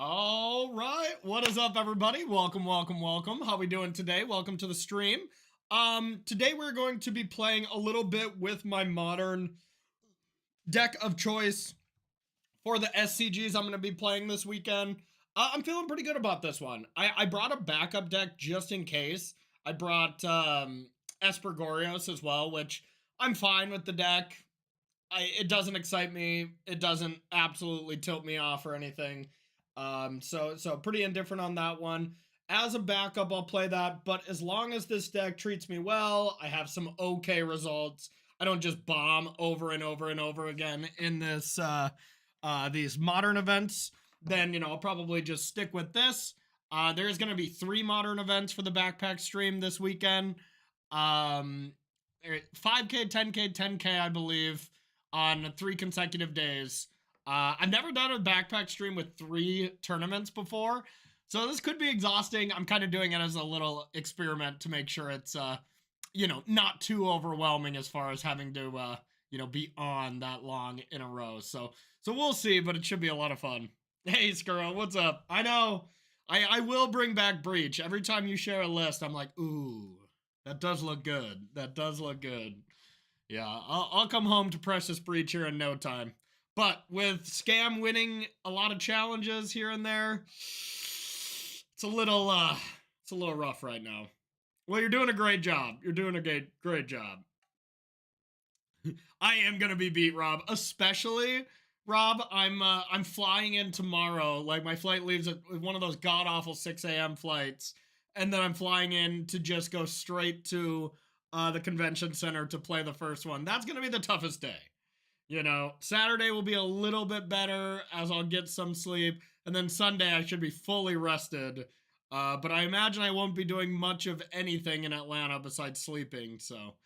All right, what is up, everybody? Welcome, welcome, welcome. How we doing today? Welcome to the stream. Today we're going to be playing a little bit with my modern deck of choice for the SCGs I'm going to be playing this weekend. I'm feeling pretty good about this one. I brought a backup deck just in case. I brought Espergorios as well, which I'm fine with the deck. It doesn't excite me. It doesn't absolutely tilt me off or anything. So pretty indifferent on that one. As a backup, I'll play that, but as long as this deck treats me well, I have some okay results. I don't just bomb over and over and over again in this these modern events, then I'll probably just stick with this. There's going to be 3 modern events for the backpack stream this weekend. 5K, 10K, 10K, I believe, on 3 consecutive days. I've never done a backpack stream with 3 tournaments before, so this could be exhausting. I'm kind of doing it as a little experiment to make sure it's, not too overwhelming as far as having to, be on that long in a row. So we'll see, but it should be a lot of fun. Hey, Skirl, what's up? I know, I will bring back Breach. Every time you share a list, I'm like, ooh, that does look good. That does look good. Yeah, I'll come home to Precious Breach here in no time. But with Scam winning a lot of challenges here and there, it's a little rough right now. Well, you're doing a great job. You're doing a great job. I am gonna be beat, Rob. Especially, Rob, I'm flying in tomorrow. Like, my flight leaves at one of those god awful 6 a.m. flights, and then I'm flying in to just go straight to the convention center to play the first one. That's gonna be the toughest day. Saturday will be a little bit better as I'll get some sleep, and then Sunday I should be fully rested. But I imagine I won't be doing much of anything in Atlanta besides sleeping. So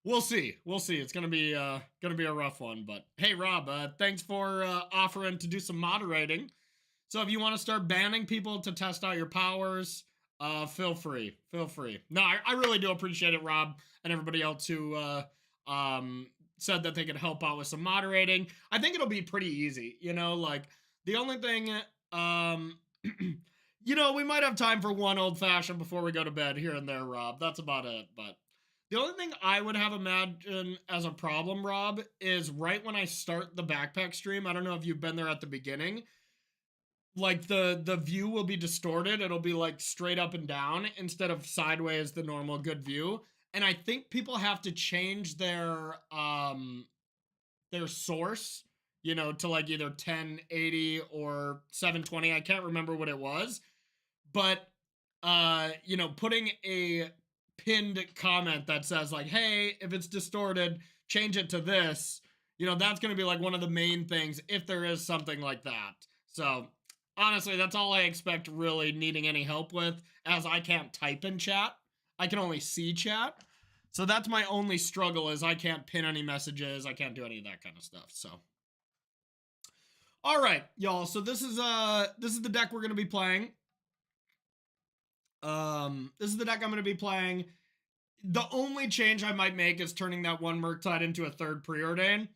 we'll see. We'll see. It's gonna be a rough one. But hey, Rob, thanks for offering to do some moderating. So if you want to start banning people to test out your powers, feel free. Feel free. No, I really do appreciate it, Rob, and everybody else who said that they could help out with some moderating. I think it'll be pretty easy. Like, the only thing, we might have time for one old fashioned before we go to bed here and there, Rob. That's about it. But the only thing I would have imagined as a problem, Rob, is right when I start the backpack stream. I don't know if you've been there at the beginning. Like, the view will be distorted. It'll be like straight up and down instead of sideways, the normal good view. And I think people have to change their source, to like either 1080 or 720. I can't remember what it was. But putting a pinned comment that says like, hey, if it's distorted, change it to this, that's going to be like one of the main things if there is something like that. So honestly, that's all I expect really needing any help with, as I can't type in chat. I can only see chat. So that's my only struggle, is I can't pin any messages. I can't do any of that kind of stuff. So all right, y'all. So this is the deck we're going to be playing. This is the deck I'm going to be playing. The only change I might make is turning that one Murktide into a 3rd Preordain.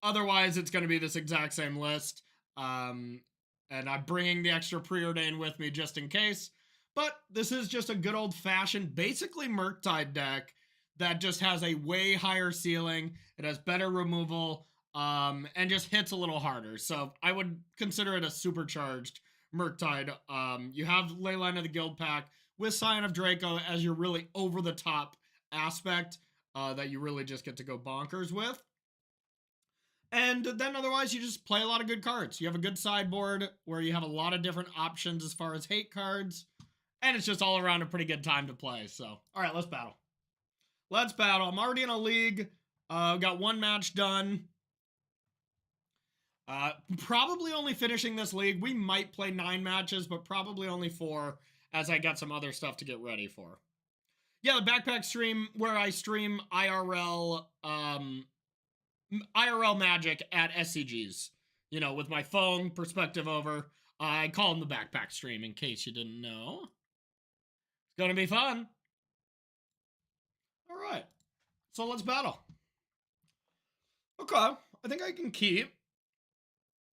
Otherwise, it's going to be this exact same list. And I'm bringing the extra Preordain with me just in case. But this is just a good old-fashioned, basically Murktide deck that just has a way higher ceiling. It has better removal, and just hits a little harder. So I would consider it a supercharged Murktide. You have Leyline of the Guild pack with Scion of Draco as your really over-the-top aspect that you really just get to go bonkers with. And then otherwise, you just play a lot of good cards. You have a good sideboard where you have a lot of different options as far as hate cards. And it's just all around a pretty good time to play. So, all right, let's battle. Let's battle. I'm already in a league. Got one match done. Probably only finishing this league. We might play 9 matches, but probably only 4 as I got some other stuff to get ready for. Yeah, the backpack stream where I stream IRL Magic at SCGs. You know, with my phone, perspective over. I call them the backpack stream in case you didn't know. It's gonna be fun. All right, so let's battle. Okay, I think I can keep.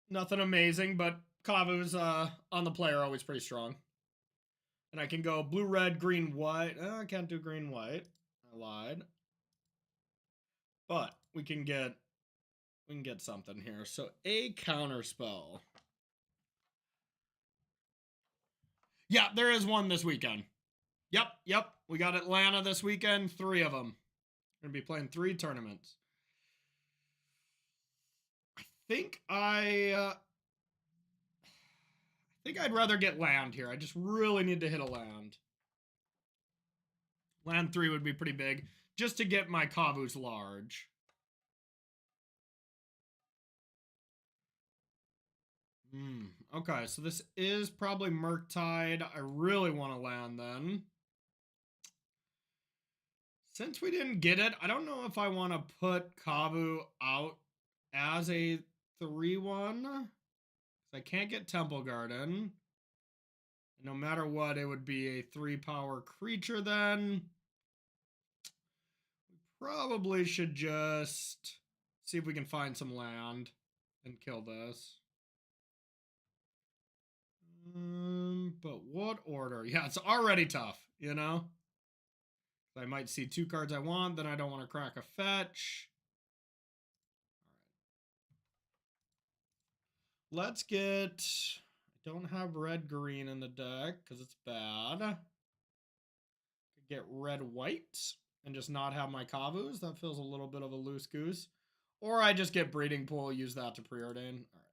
Nothing amazing, but Kavu's on the play are always pretty strong. And I can go blue, red, green, white. I can't do green, white. I lied. But we can get something here. So a counter spell. Yeah, there is one this weekend. Yep. We got Atlanta this weekend. 3 of them. We're gonna be playing 3 tournaments. I think I'd rather get land here. I just really need to hit a land. Land 3 would be pretty big, just to get my Kavus large. Okay, so this is probably Murktide. I really want to land then. Since we didn't get it, I don't know if I want to put Kavu out as a 3-1. I can't get Temple Garden. No matter what, it would be a 3-power creature then. We probably should just see if we can find some land and kill this. But what order? Yeah, it's already tough, you know? I might see 2 cards I want, then I don't want to crack a fetch. All right. Let's get... I don't have red-green in the deck because it's bad. Could get red-white and just not have my Kavus. That feels a little bit of a loose goose. Or I just get Breeding Pool, use that to preordain. All right.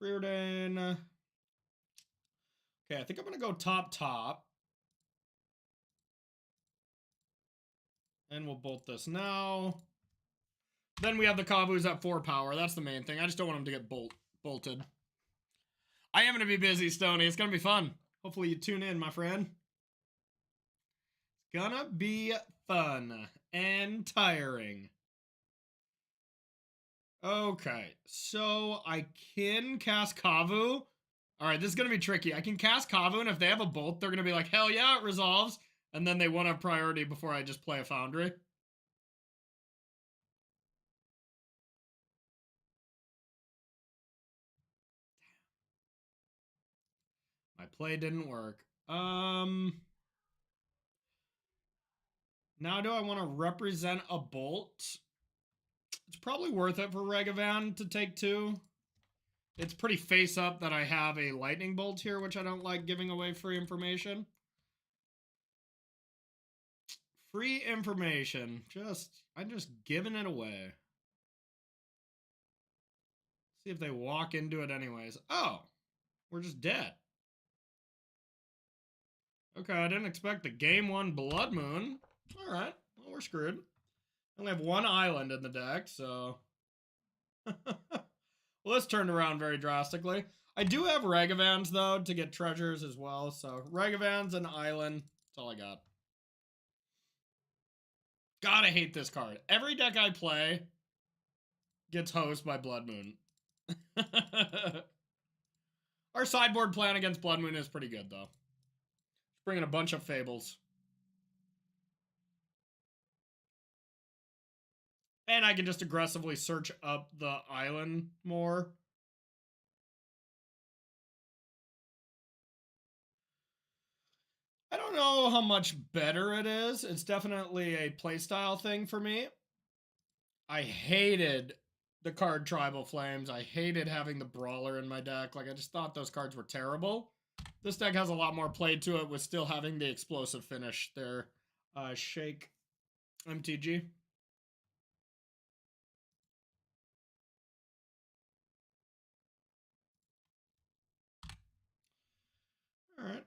Preordain. Okay, I think I'm going to go top. And we'll bolt this now. Then we have the Kavus at 4 power. That's the main thing. I just don't want them to get bolted. I am going to be busy, Stoney. It's going to be fun. Hopefully you tune in, my friend. It's gonna be fun and tiring. Okay, so I can cast Kavu. All right, this is gonna be tricky. I can cast Kavu, and if they have a bolt, they're gonna be like, hell yeah, it resolves. And then they won't have priority before I just play a Foundry. My play didn't work. Now do I want to represent a bolt? It's probably worth it for Regavan to take 2. It's pretty face up that I have a lightning bolt here, which I don't like giving away free information. Free information. I'm just giving it away. See if they walk into it anyways. Oh, we're just dead. Okay, I didn't expect the game 1 Blood Moon. All right, well, we're screwed. I only have 1 island in the deck, so... Well, this turned around very drastically. I do have Regavans, though, to get treasures as well. So, Regavans and Island. That's all I got. God, I hate this card. Every deck I play gets hosed by Blood Moon. Our sideboard plan against Blood Moon is pretty good, though. Bringing a bunch of Fables. And I can just aggressively search up the island more. know how much better it is. It's definitely a playstyle thing for me. I hated the card Tribal Flames. I hated having the Brawler in my deck. Like, I just thought those cards were terrible. This deck has a lot more play to it with still having the explosive finish there. Shake MTG. All right.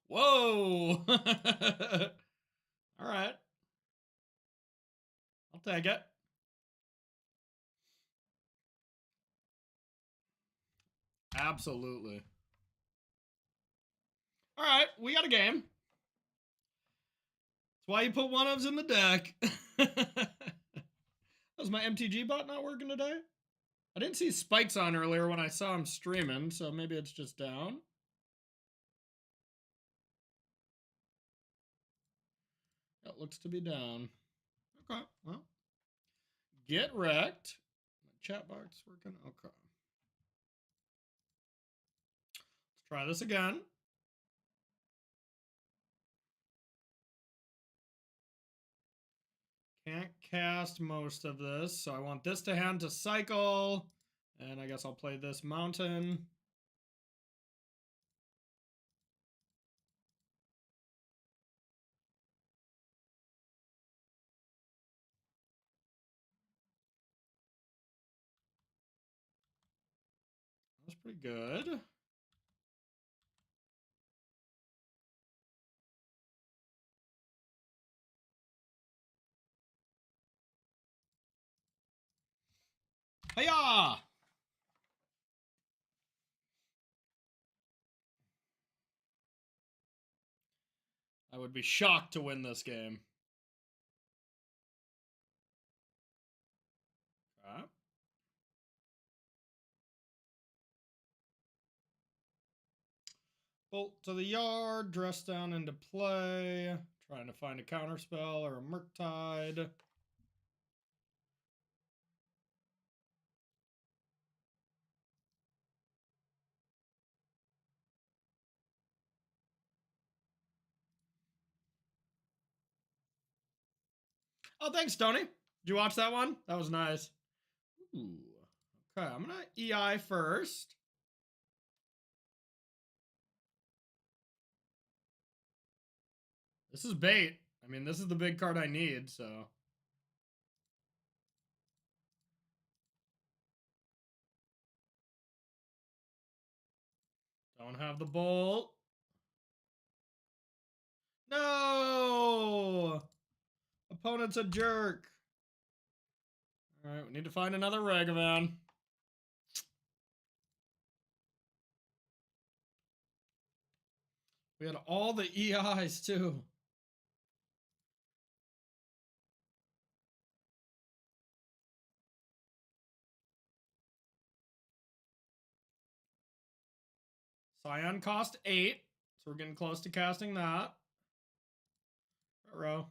Whoa! All right. I'll take it. Absolutely. All right, we got a game. That's why you put one-ofs in the deck. Was my MTG bot not working today? I didn't see spikes on earlier when I saw him streaming, so maybe it's just down. It looks to be down. Okay, well. Get wrecked. My chat box working? Okay. Let's try this again. Can't cast most of this, so I want this to hand to cycle. And I guess I'll play this mountain. That's pretty good. Hiya! I would be shocked to win this game. Okay. Bolt to the yard, dress down into play. Trying to find a counterspell or a Murktide. Oh, thanks, Tony. Did you watch that one? That was nice. Ooh. Okay, I'm gonna EI first. This is bait. I mean, this is the big card I need, so. Don't have the bolt. No! Opponent's a jerk. Alright, we need to find another Ragavan. We had all the EIs, too. Scion cost 8, so we're getting close to casting that. Row.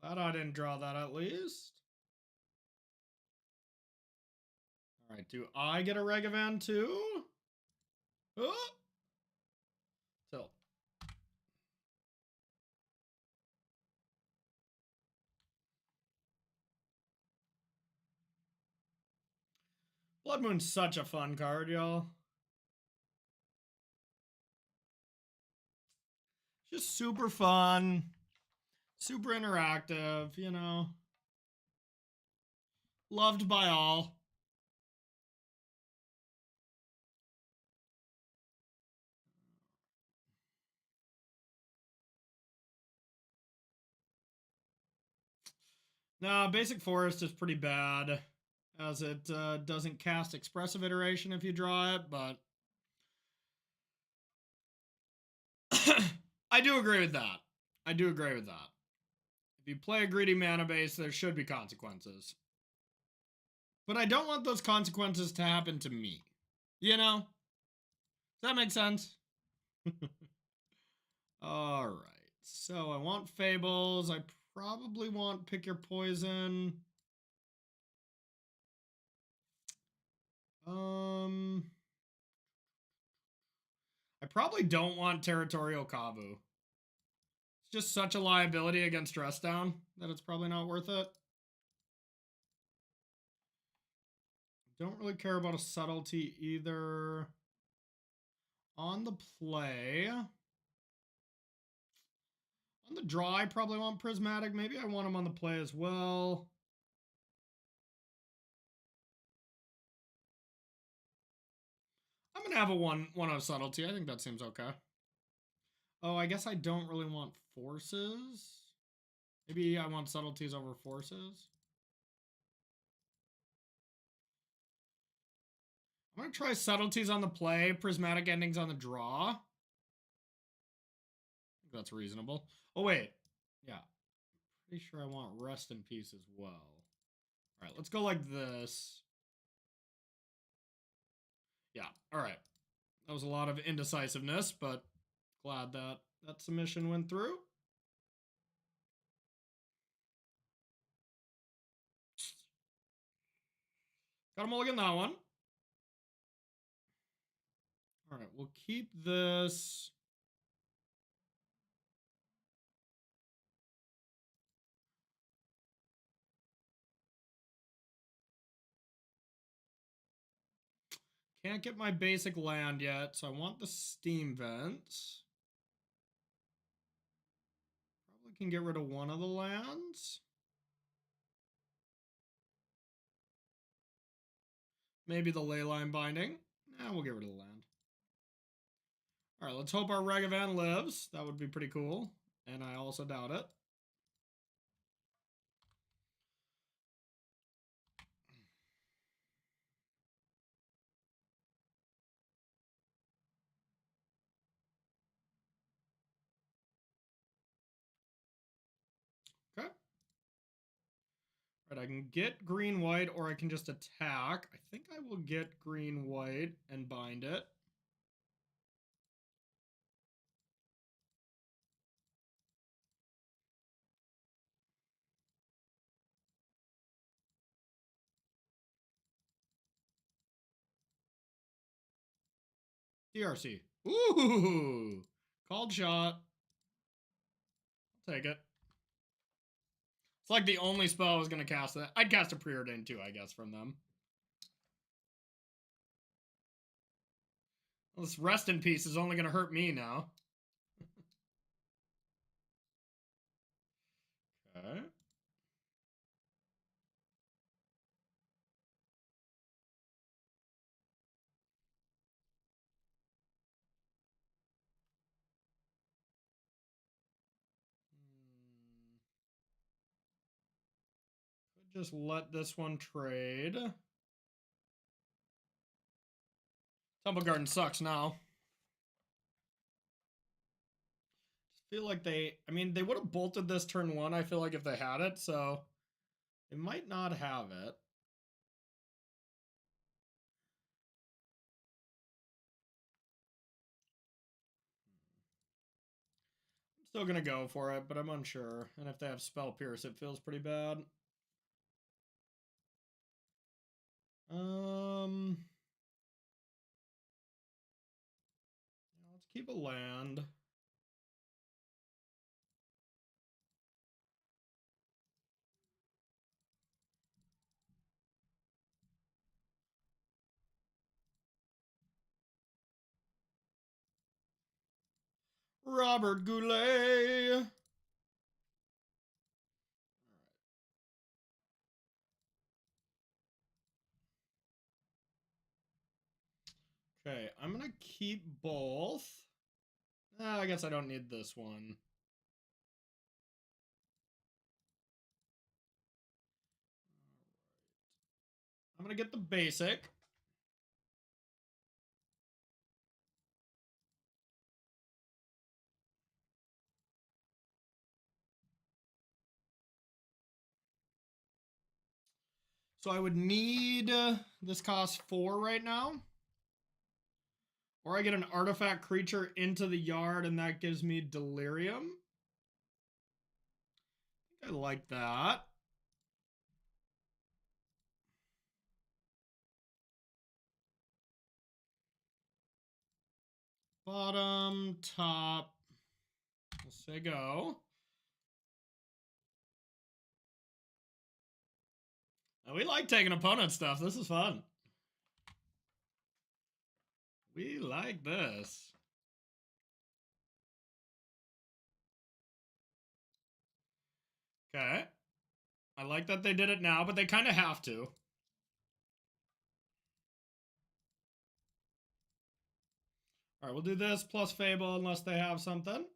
Glad I didn't draw that at least. Alright, do I get a Ragavan too? Oh! Tilt. Blood Moon's such a fun card, y'all. Just super fun. Super interactive, you know. Loved by all. Nah, Basic Forest is pretty bad, as it doesn't cast Expressive Iteration if you draw it, but I do agree with that. I do agree with that. If you play a greedy mana base, there should be consequences. But I don't want those consequences to happen to me. You know? Does that make sense? Alright. So I want Fables. I probably want Pick Your Poison. I probably don't want Territorial Kavu. It's just such a liability against Dress Down that it's probably not worth it. Don't really care about a Subtlety either. On the play. On the draw, I probably want Prismatic. Maybe I want him on the play as well. I'm going to have a 1-0 Subtlety. I think that seems okay. Oh, I guess I don't really want Forces. Maybe I want Subtleties over Forces. I'm going to try Subtleties on the play, Prismatic Endings on the draw. I think that's reasonable. Oh, wait. Yeah. Pretty sure I want Rest in Peace as well. All right, let's go like this. Yeah, all right. That was a lot of indecisiveness, but glad that that submission went through. Got a mulligan that one. All right, we'll keep this. Can't get my basic land yet, so I want the Steam Vents. Probably can get rid of one of the lands. Maybe the Leyline Binding. Nah, we'll get rid of the land. All right, let's hope our Ragavan lives. That would be pretty cool. And I also doubt it. Okay. All right, I can get green-white or I can just attack. I think I will get green-white and bind it. DRC. Ooh! Called shot. I'll take it. It's like the only spell I was going to cast that. I'd cast a Preordain too, I guess, from them. Well, this Rest in Peace is only going to hurt me now. Okay. Could just let this one trade. Temple Garden sucks now. Feel like they would have bolted this turn one, I feel like, if they had it, so they might not have it. I'm still gonna go for it, but I'm unsure. And if they have Spell Pierce, it feels pretty bad. Let's keep a land. Robert Goulet. Okay, I'm gonna keep both. I guess I don't need this one. I'm gonna get the basic. So I would need this costs 4 right now. Or I get an artifact creature into the yard and that gives me delirium. I like that. Bottom, top. We'll say go. Now, we like taking opponent stuff. This is fun. We like this. Okay. I like that they did it now, but they kind of have to. All right, we'll do this plus Fable unless they have something.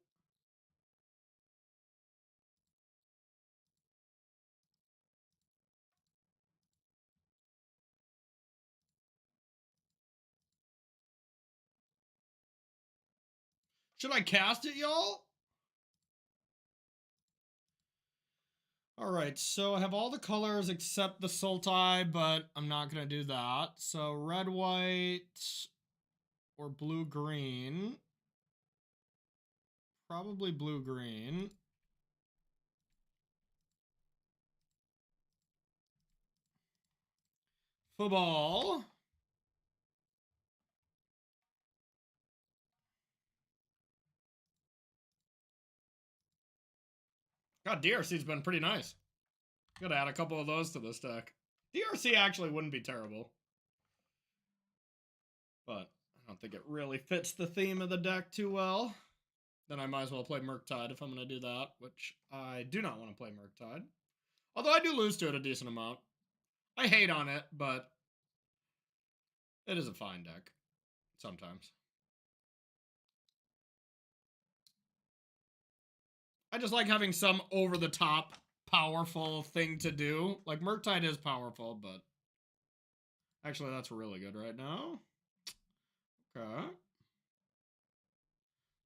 Should I cast it, y'all? All right, so I have all the colors except the Sultai, but I'm not going to do that. So red, white, or blue, green. Probably blue, green. Football. God, DRC's been pretty nice. Gotta add a couple of those to this deck. DRC actually wouldn't be terrible. But I don't think it really fits the theme of the deck too well. Then I might as well play Murktide if I'm going to do that, which I do not want to play Murktide. Although I do lose to it a decent amount. I hate on it, but it is a fine deck. Sometimes. I just like having some over-the-top powerful thing to do. Like, Murktide is powerful, but actually that's really good right now. Okay.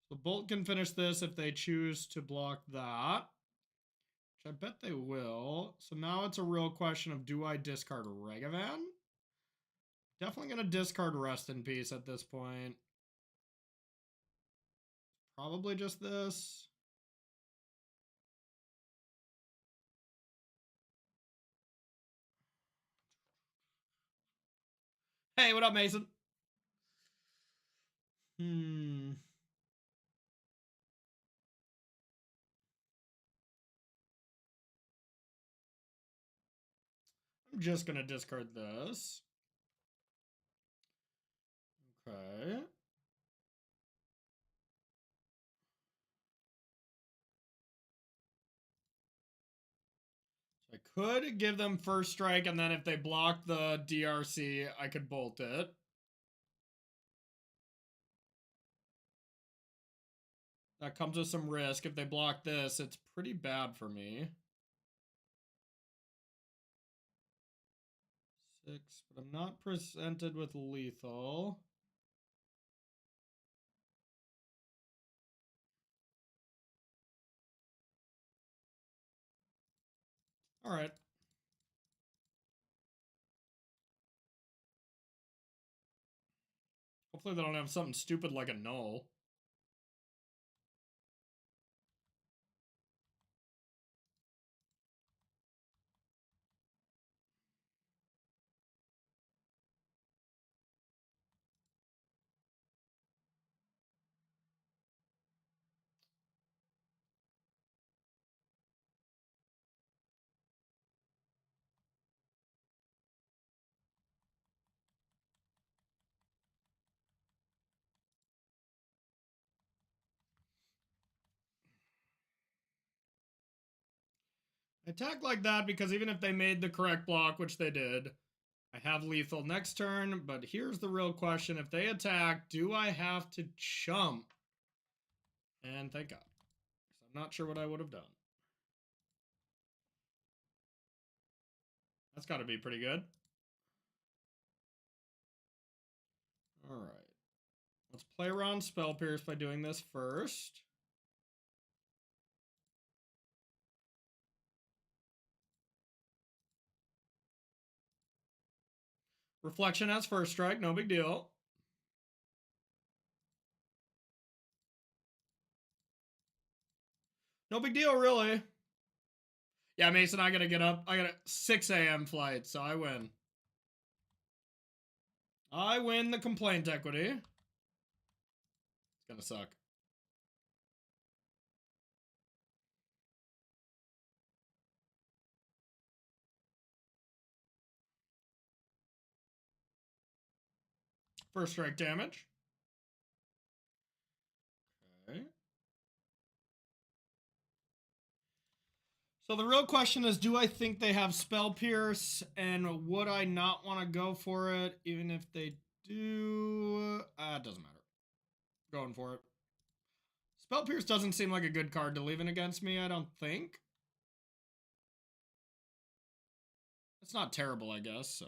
So Bolt can finish this if they choose to block that. Which I bet they will. So now it's a real question of, do I discard Regavan? Definitely going to discard Rest in Peace at this point. Probably just this. Hey, what up, Mason? I'm just going to discard this. Okay. So I could give them first strike, and then if they block the DRC, I could bolt it. That comes with some risk. If they block this, it's pretty bad for me. 6, but I'm not presented with lethal. All right. Hopefully they don't have something stupid like a null. Attack like that because even if they made the correct block, which they did, I have lethal next turn. But here's the real question. If they attack, do I have to chump? And thank God. I'm not sure what I would have done. That's got to be pretty good. All right. Let's play around Spell Pierce by doing this first. Reflection has first strike, no big deal. No big deal, really. Yeah, Mason, I gotta get up. I got a 6 a.m. flight, so I win. I win the complaint equity. It's gonna suck. First strike damage. Okay. So the real question is, do I think they have Spell Pierce, and would I not want to go for it, even if they do? It doesn't matter. Going for it. Spell Pierce doesn't seem like a good card to leave in against me, I don't think. It's not terrible, I guess, so.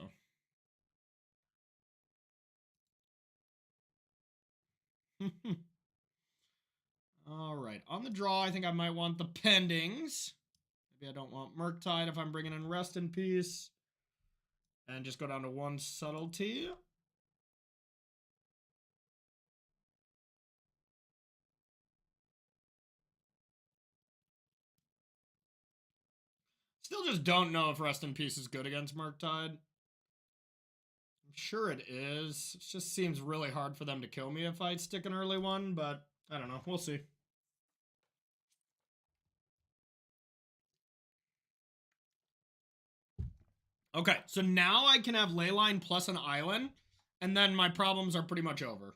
Alright, on the draw, I think I might want the Pendings. Maybe I don't want Murktide if I'm bringing in Rest in Peace. And just go down to one Subtlety. Still just don't know if Rest in Peace is good against Murktide. I'm sure it is. It just seems really hard for them to kill me if I stick an early one, but I don't know. We'll see. Okay, so now I can have Leyline plus an island, and then my problems are pretty much over.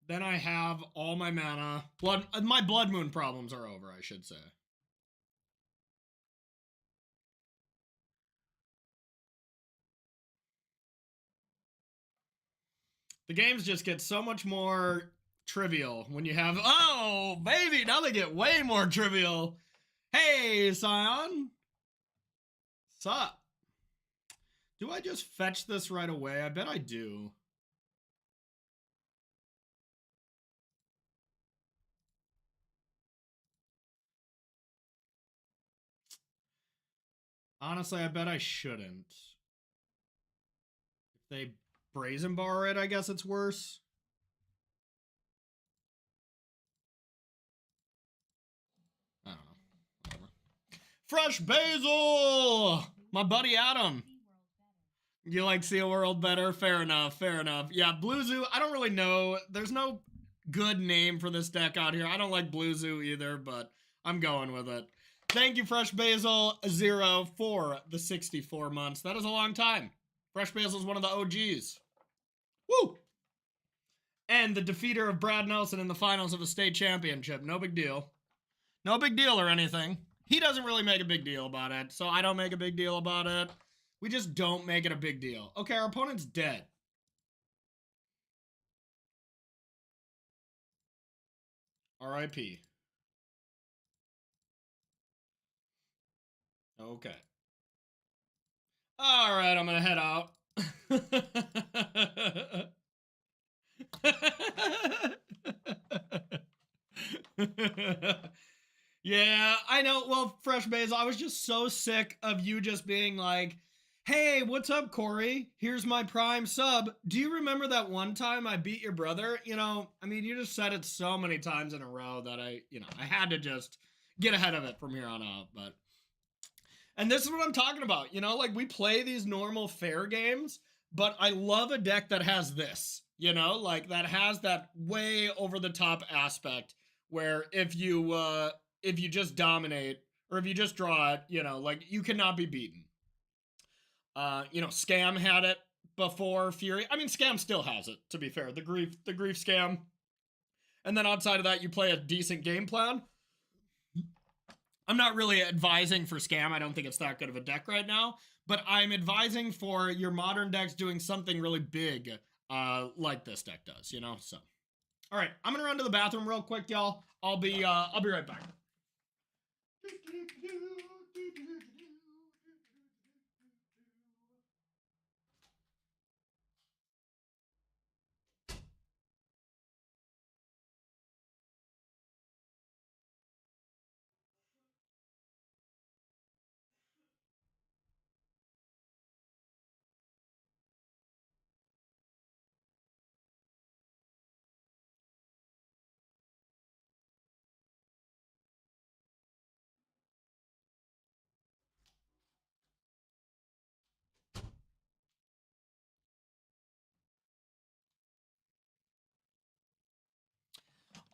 Then I have all my mana. My Blood Moon problems are over, I should say. The games just get so much more trivial when you have, oh, baby, now they get way more trivial. Hey, Scion. Sup? Do I just fetch this right away? I bet I do. Honestly, I bet I shouldn't. If they brazen bar it, I guess it's worse. I don't know. Whatever. Fresh basil! My buddy Adam. You like See a World better? Fair enough, fair enough. Yeah, Blue Zoo, I don't really know. There's no good name for this deck out here. I don't like Blue Zoo either, but I'm going with it. Thank you, Fresh Basil 0 for the 64 months. That is a long time. Fresh Basil is one of the OGs. Woo! And the defeater of Brad Nelson in the finals of a state championship. No big deal. No big deal or anything. He doesn't really make a big deal about it, so I don't make a big deal about it. We just don't make it a big deal. Okay, our opponent's dead. R.I.P. Okay. All right, I'm gonna head out. Yeah, I know. Well, Fresh Basil, I was just so sick of you just being like, hey, what's up, Corey? Here's my Prime sub. Do you remember that one time I beat your brother? You know, I mean, you just said it so many times in a row that I had to just get ahead of it from here on out. But and this is what I'm talking about. You know, like we play these normal fair games, but I love a deck that has this, you know, like that has that way over the top aspect where if you just dominate or if you just draw it, you know, like you cannot be beaten. You know, Scam had it before Fury. I mean, Scam still has it, to be fair. The grief scam. And then outside of that, you play a decent game plan. I'm not really advising for Scam. I don't think it's that good of a deck right now. But I'm advising for your modern decks doing something really big like this deck does, you know? So, all right, I'm going to run to the bathroom real quick, y'all. I'll be right back.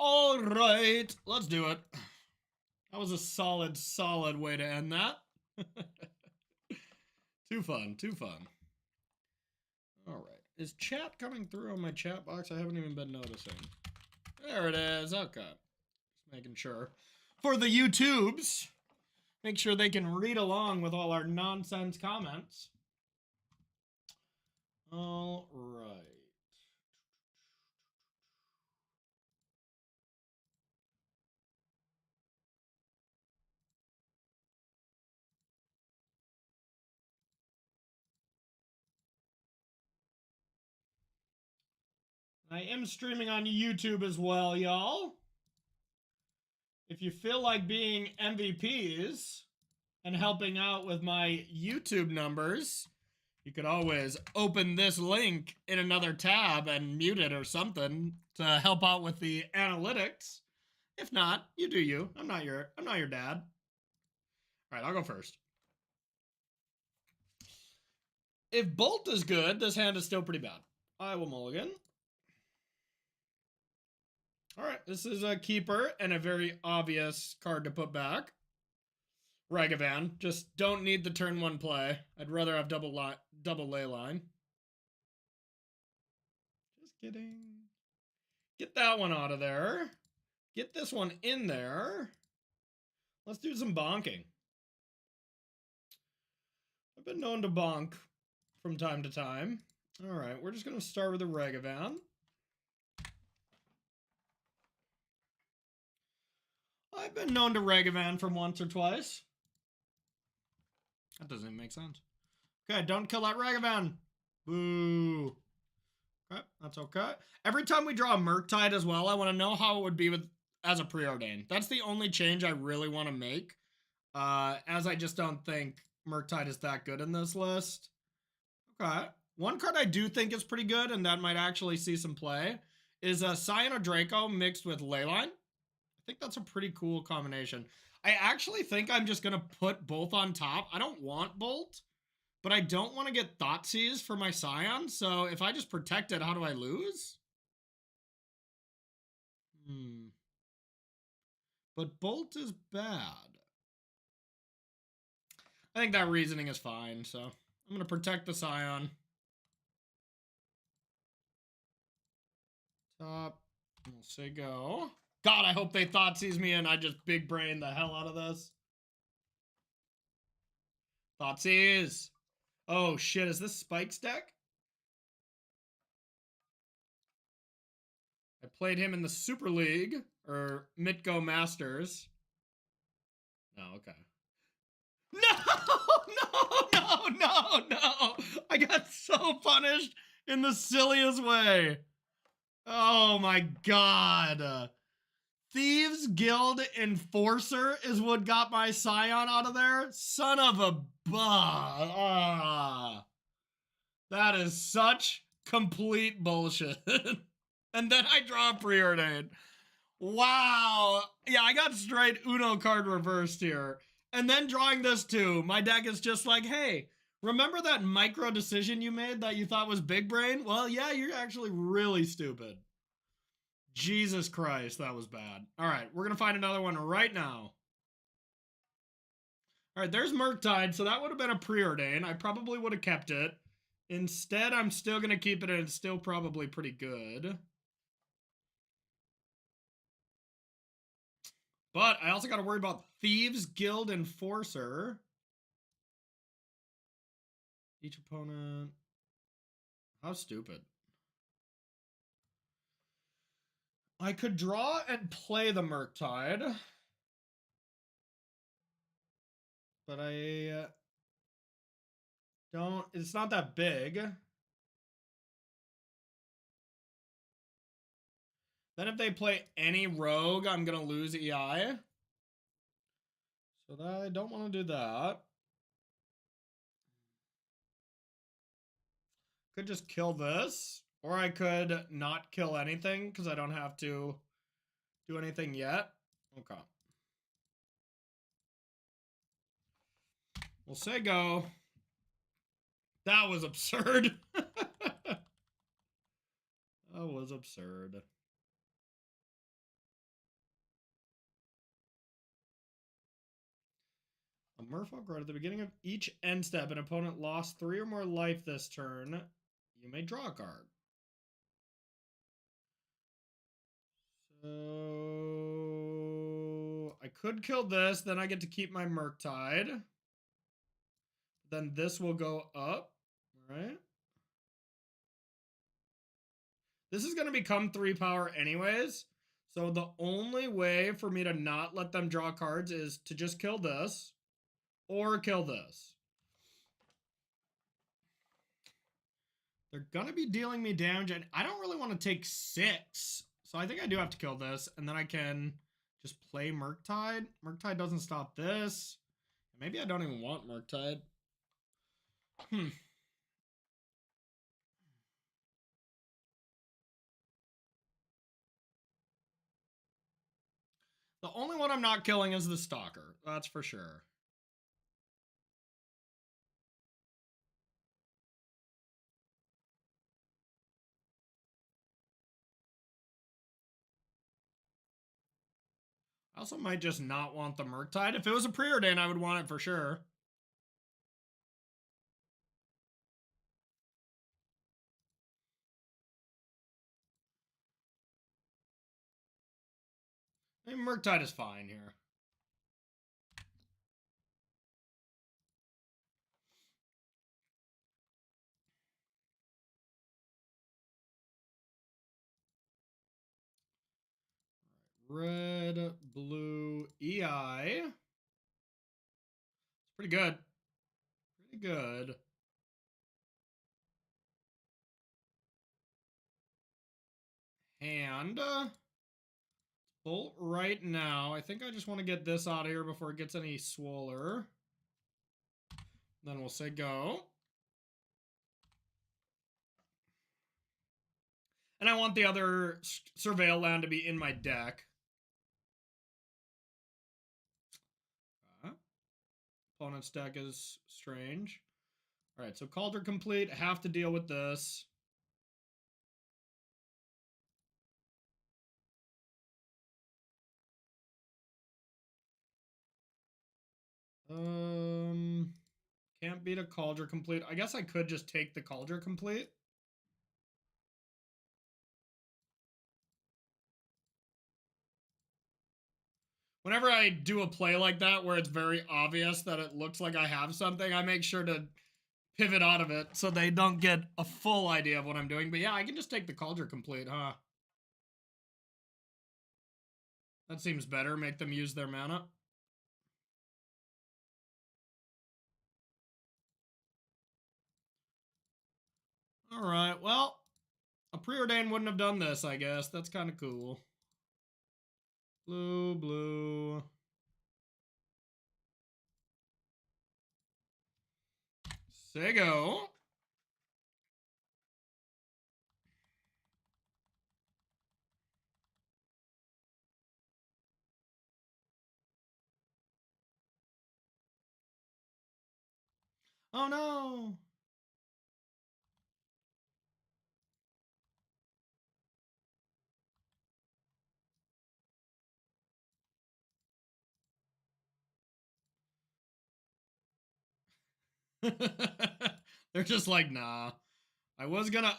All right, let's do it. That was a solid way to end that. Too fun, too fun. All right. Is chat coming through on my chat box? I haven't even been noticing. There it is. Okay. Just making sure. For the YouTubes, make sure they can read along with all our nonsense comments. All right. I am streaming on YouTube as well, y'all. If you feel like being MVPs and helping out with my YouTube numbers, you could always open this link in another tab and mute it or something to help out with the analytics. If not, you do you. I'm not your dad. All right, I'll go first. If Bolt is good, this hand is still pretty bad. I will mulligan. All right, this is a keeper and a very obvious card to put back. Ragavan. Just don't need the turn one play. I'd rather have double ley line. Just kidding. Get that one out of there. Get this one in there. Let's do some bonking. I've been known to bonk from time to time. All right, we're just going to start with a Ragavan. I've been known to Ragavan from once or twice. That doesn't even make sense. Okay, don't kill that Ragavan. Boo. Okay, that's okay. Every time we draw a Murktide as well, I want to know how it would be with as a preordain. That's the only change I really want to make. As I just don't think Murktide is that good in this list. Okay. One card I do think is pretty good, and that might actually see some play, is a Cyanodraco mixed with Leyline. I think that's a pretty cool combination. I actually think I'm just going to put both on top. I don't want Bolt, but I don't want to get Thoughtseize for my Scion, so if I just protect it, how do I lose? But Bolt is bad. I think that reasoning is fine, so I'm going to protect the Scion. Top. We'll say go. God, I hope they Thoughtseize me and I just big brain the hell out of this. Thoughtseize. Oh shit, is this Spike's deck? I played him in the Super League, or Mitgo Masters. Oh, okay. No! I got so punished in the silliest way. Oh my god. Thieves Guild Enforcer is what got my Scion out of there? Son of a that is such complete bullshit. And then I draw a preordain. Wow. Yeah, I got straight Uno card reversed here. And then drawing this too, my deck is just like, hey, remember that micro decision you made that you thought was big brain? Well, yeah, you're actually really stupid. Jesus Christ, that was bad. All right, we're going to find another one right now. All right, there's Murktide, so that would have been a preordain. I probably would have kept it. Instead, I'm still going to keep it, and it's still probably pretty good. But I also got to worry about Thieves Guild Enforcer. Each opponent. How stupid. I could draw and play the Murktide. But I don't. It's not that big. Then if they play any rogue, I'm going to lose EI. So I don't want to do that. Could just kill this. Or I could not kill anything because I don't have to do anything yet. Okay. We'll say go. That was absurd. That was absurd. A merfolk right at the beginning of each end step, an opponent lost 3 or more life this turn. You may draw a card. So I could kill this, then I get to keep my Murktide. Then this will go up, right? This is going to become 3 power anyways. So the only way for me to not let them draw cards is to just kill this or kill this. They're going to be dealing me damage, and I don't really want to take 6. So I think I do have to kill this, and then I can just play Murktide. Murktide doesn't stop this. Maybe I don't even want Murktide. The only one I'm not killing is the Stalker. That's for sure. I also might just not want the Murktide. If it was a Preordain, I would want it for sure. I mean, Murktide is fine here. Red, blue, EI. It's pretty good. Pretty good. And bolt right now. I think I just want to get this out of here before it gets any swoller. Then we'll say go. And I want the other Surveil land to be in my deck. Opponent's deck is strange. All right, so Cauldron complete. Have to deal with this. Can't beat a Cauldron complete. I guess I could just take the Cauldron complete. Whenever I do a play like that where it's very obvious that it looks like I have something, I make sure to pivot out of it so they don't get a full idea of what I'm doing. But yeah, I can just take the Cauldron complete, huh? That seems better. Make them use their mana. All right, well, a Preordain wouldn't have done this, I guess. That's kind of cool. Blue, blue. Sego. Oh no. They're just like, nah. I was gonna.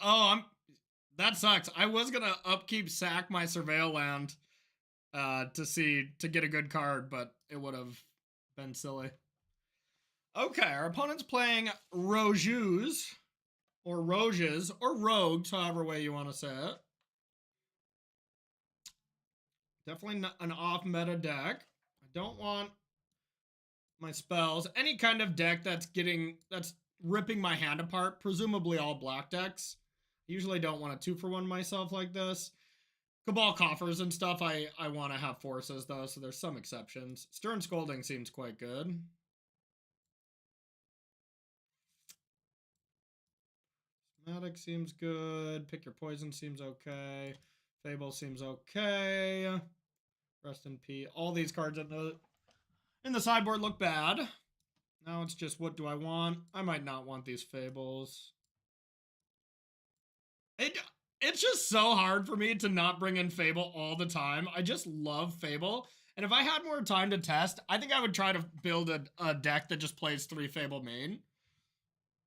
That sucks. I was gonna upkeep sack my Surveil land to get a good card, but it would have been silly. Okay, our opponent's playing Roju's, or Roges, or Rogues, however way you want to say it. Definitely not an off-meta deck. I don't want my spells. Any kind of deck that's ripping my hand apart, presumably all black decks. I usually don't want to 2-for-1 myself like this. Cabal Coffers and stuff, I want to have forces, though, so there's some exceptions. Stern Scolding seems quite good. Matic seems good. Pick Your Poison seems okay. Fable seems okay. Rest in Peace. All these cards in the sideboard look bad. Now it's just, what do I want? I might not want these Fables. It's just so hard for me to not bring in Fable all the time. I just love Fable. And if I had more time to test, I think I would try to build a deck that just plays 3 Fable main.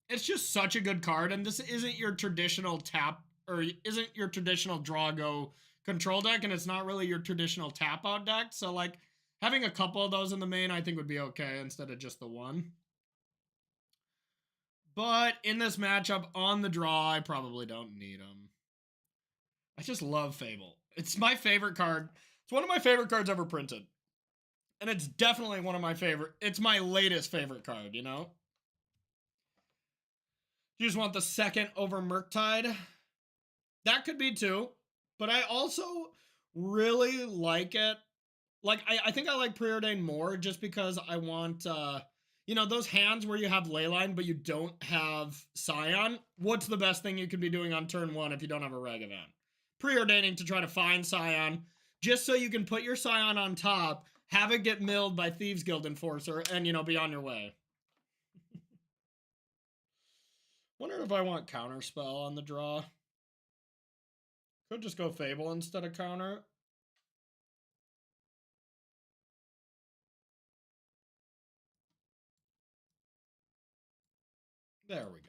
It's just such a good card, and this isn't your traditional tap, or isn't your traditional draw go control deck, and it's not really your traditional tap out deck. So like having a couple of those in the main I think would be okay instead of just the one. But in this matchup on the draw, I probably don't need them. I just love Fable. It's my favorite card. It's one of my favorite cards ever printed. And it's definitely one of my favorite. It's my latest favorite card, you know? You just want the second over Murktide? That could be too. But I also really like it. Like, I think I like Preordain more just because I want, you know, those hands where you have Leyline but you don't have Scion. What's the best thing you could be doing on turn 1 if you don't have a Ragavan? Preordaining to try to find Scion just so you can put your Scion on top, have it get milled by Thieves Guild Enforcer, and, you know, be on your way. Wonder if I want Counterspell on the draw. Could just go Fable instead of Counter. There we go.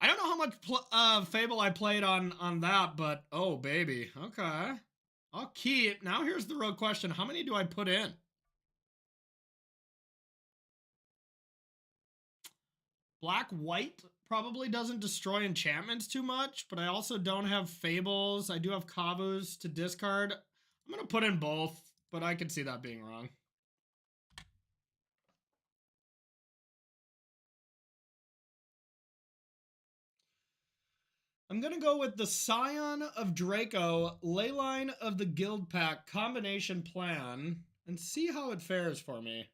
I don't know how much Fable I played on that, but oh baby, okay. I'll keep. Now here's the real question: how many do I put in? Black white probably doesn't destroy enchantments too much, but I also don't have Fables. I do have Kavus to discard. I'm gonna put in both, but I could see that being wrong. I'm going to go with the Scion of Draco, Leyline of the Guild Pack combination plan and see how it fares for me.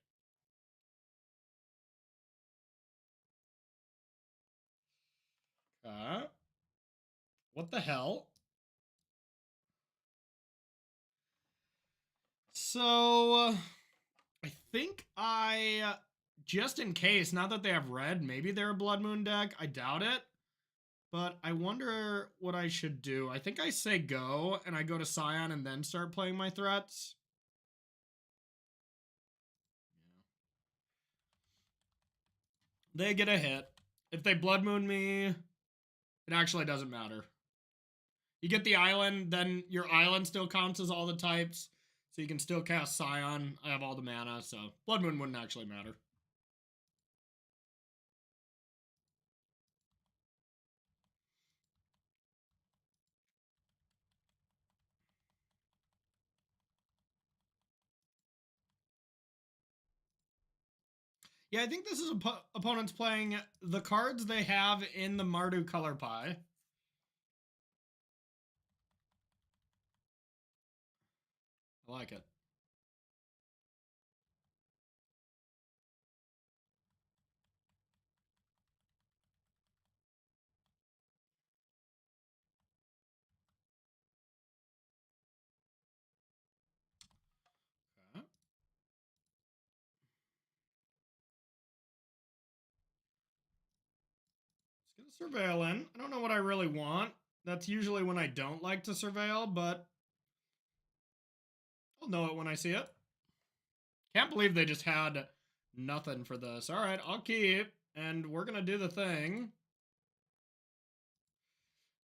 What the hell? So, I think just in case, now that they have red, maybe they're a Blood Moon deck. I doubt it. But I wonder what I should do. I think I say go, and I go to Scion and then start playing my threats. They get a hit. If they Blood Moon me, it actually doesn't matter. You get the island, then your island still counts as all the types, so you can still cast Scion. I have all the mana, so Blood Moon wouldn't actually matter. Yeah, I think this is opponents playing the cards they have in the Mardu color pie. I like it. Okay. Let's get a Surveil in. I don't know what I really want. That's usually when I don't like to Surveil, but I'll know it when I see it. Can't believe they just had nothing for this. All right, I'll keep, and we're going to do the thing.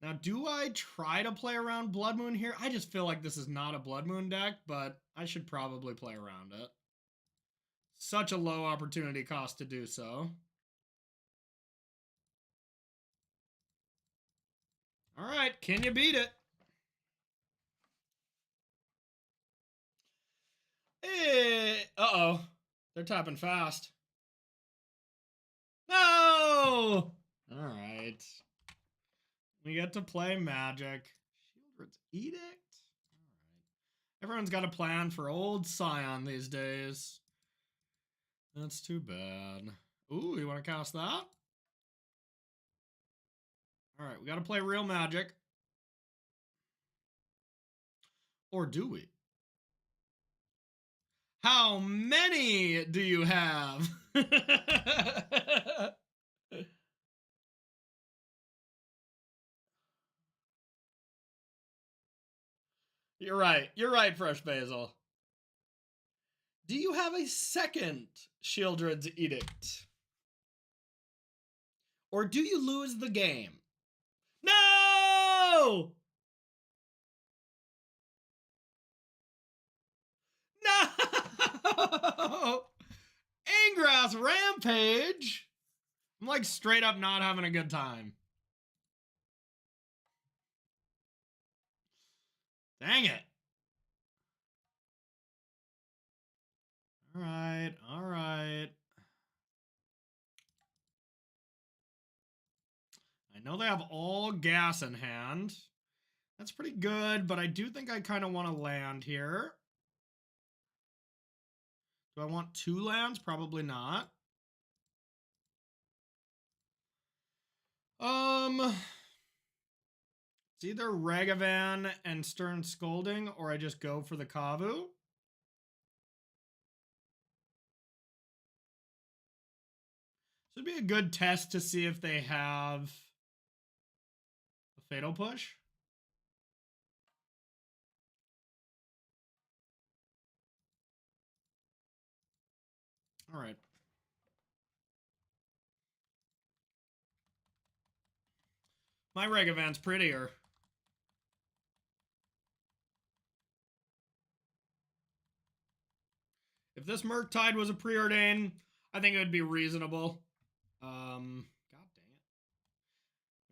Now, do I try to play around Blood Moon here? I just feel like this is not a Blood Moon deck, but I should probably play around it. Such a low opportunity cost to do so. All right, can you beat it? Hey, uh-oh. They're tapping fast. No! All right. We get to play Magic. Shieldred's Edict? All right. Everyone's got a plan for old Scion these days. That's too bad. Ooh, you want to cast that? All right, we got to play real Magic. Or do we? How many do you have? You're right. You're right, Fresh Basil. Do you have a second Shieldred's Edict? Or do you lose the game? No! No! Ingrass Rampage! I'm like straight up not having a good time. Dang it. Alright, alright. I know they have all gas in hand. That's pretty good, but I do think I kind of want to land here. Do I want 2 lands? Probably not. It's either Ragavan and Stern Scolding, or I just go for the Kavu. So it'd be a good test to see if they have a Fatal Push. All right. My Ragavan's prettier. If this Murktide was a preordain, I think it would be reasonable. God dang it.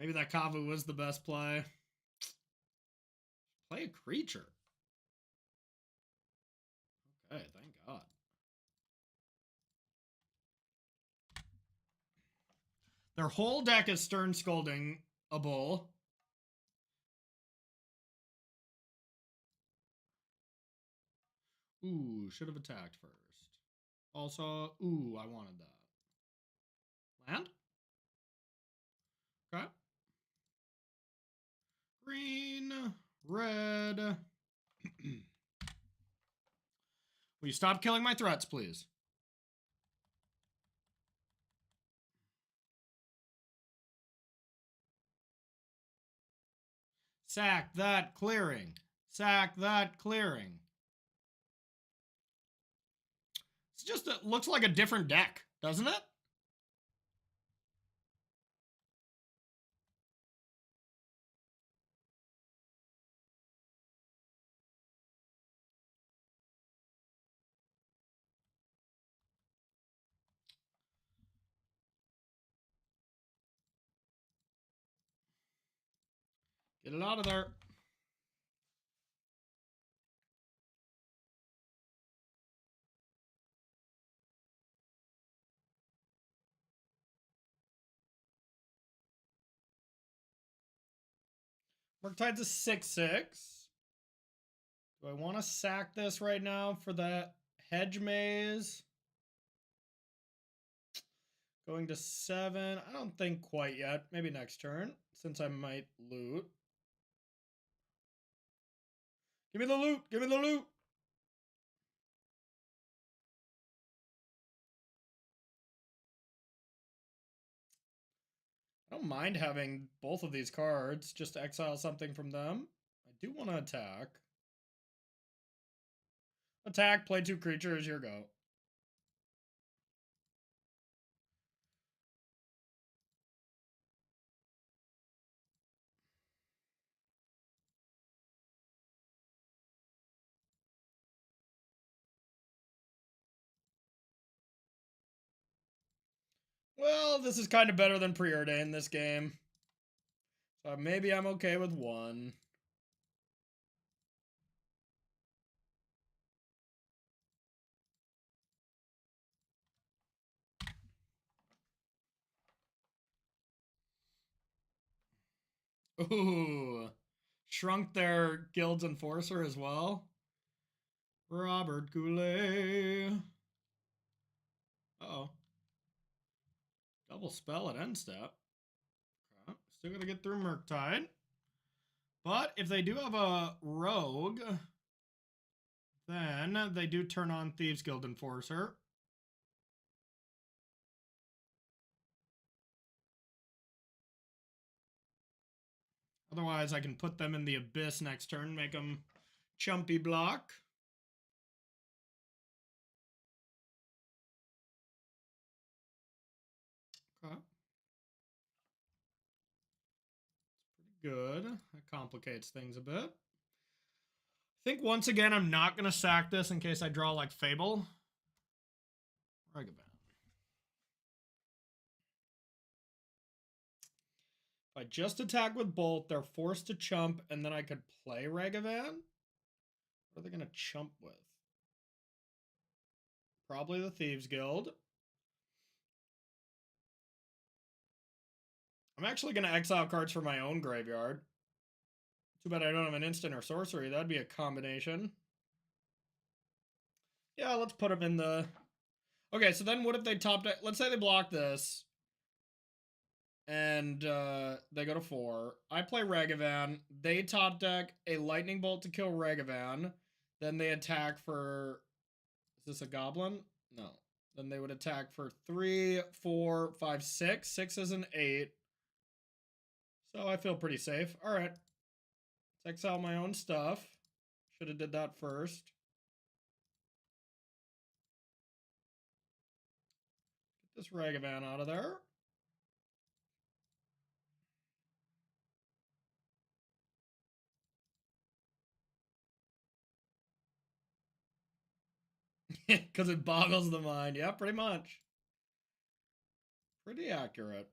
Maybe that Kavu was the best play. Play a creature. Okay, thank God. Their whole deck is Stern Scolding a bull. Ooh, should have attacked first. Also, ooh, I wanted that. Land? Okay. Green, red. Will you stop killing my threats, please? Sack that clearing. Sack that clearing. It's just, it looks like a different deck, doesn't it? Get it out of there. Murktide's a 6/6. Do I want to sack this right now for the hedge maze? Going to 7. I don't think quite yet. Maybe next turn, since I might loot. Give me the loot. Give me the loot. I don't mind having both of these cards, just to exile something from them. I do want to attack. Attack, play 2 creatures, here go. Well, this is kind of better than preordain this game. So maybe I'm okay with 1. Ooh. Shrunk their guild's enforcer as well. Robert Goulet. Uh-oh. Double spell at end step. Okay. Still gotta get through Murktide. But if they do have a rogue, then they do turn on Thieves Guild Enforcer. Otherwise, I can put them in the Abyss next turn, make them Chumpy block. Okay. Pretty good. That complicates things a bit. I think once again, I'm not going to sack this in case I draw like Fable. Ragavan. If I just attack with Bolt, they're forced to chump, and then I could play Ragavan? What are they going to chump with? Probably the Thieves Guild. I'm actually going to exile cards for my own graveyard. Too bad I don't have an instant or sorcery. That'd be a combination. Yeah, let's put them in the... Okay, so then what if they top deck... Let's say they block this. And they go to 4. I play Ragavan. They top deck a Lightning Bolt to kill Ragavan. Then they attack for... Is this a Goblin? No. Then they would attack for 3, 4, 5, 6. 6 is an 8. So I feel pretty safe. Alright. Let's exile my own stuff. Should have did that first. Get this Ragavan out of there. Because it boggles the mind. Yeah, pretty much. Pretty accurate.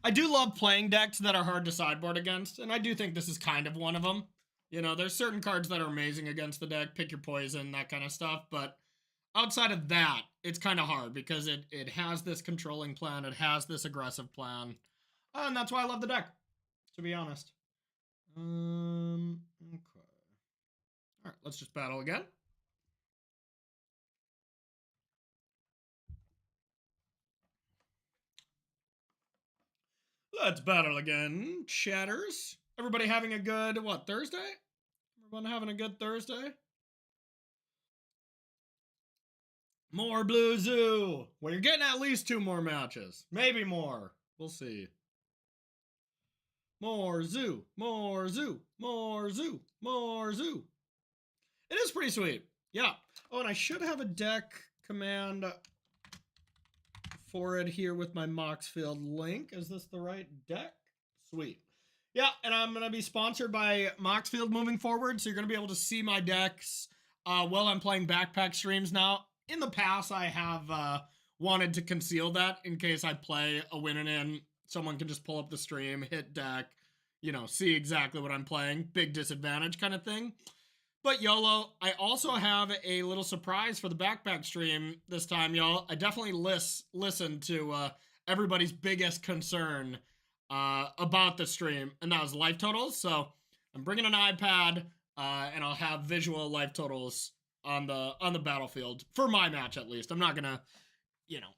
I do love playing decks that are hard to sideboard against, and I do think this is kind of one of them. You know, there's certain cards that are amazing against the deck, pick your poison, that kind of stuff, but outside of that, it's kind of hard because it has this controlling plan, it has this aggressive plan, and that's why I love the deck, to be honest. Okay. Alright, let's just battle again. Let's battle again, chatters. Everybody having a good, what, Thursday? Everyone having a good Thursday? More Blue Zoo. Well, you're getting at least 2 more matches. Maybe more. We'll see. More Zoo. More Zoo. More Zoo. More Zoo. It is pretty sweet. Yeah. Oh, and I should have a deck command for it here with my Moxfield link. Is this the right deck? Sweet. Yeah, and I'm going to be sponsored by Moxfield moving forward, so you're going to be able to see my decks while I'm playing backpack streams now. In the past, I have wanted to conceal that in case I play a win and in. Someone can just pull up the stream, hit deck, you know, see exactly what I'm playing. Big disadvantage kind of thing. But YOLO, I also have a little surprise for the backpack stream this time, y'all. I definitely listened to everybody's biggest concern about the stream, and that was life totals. So I'm bringing an iPad, and I'll have visual life totals on the battlefield for my match at least. I'm not gonna, you know,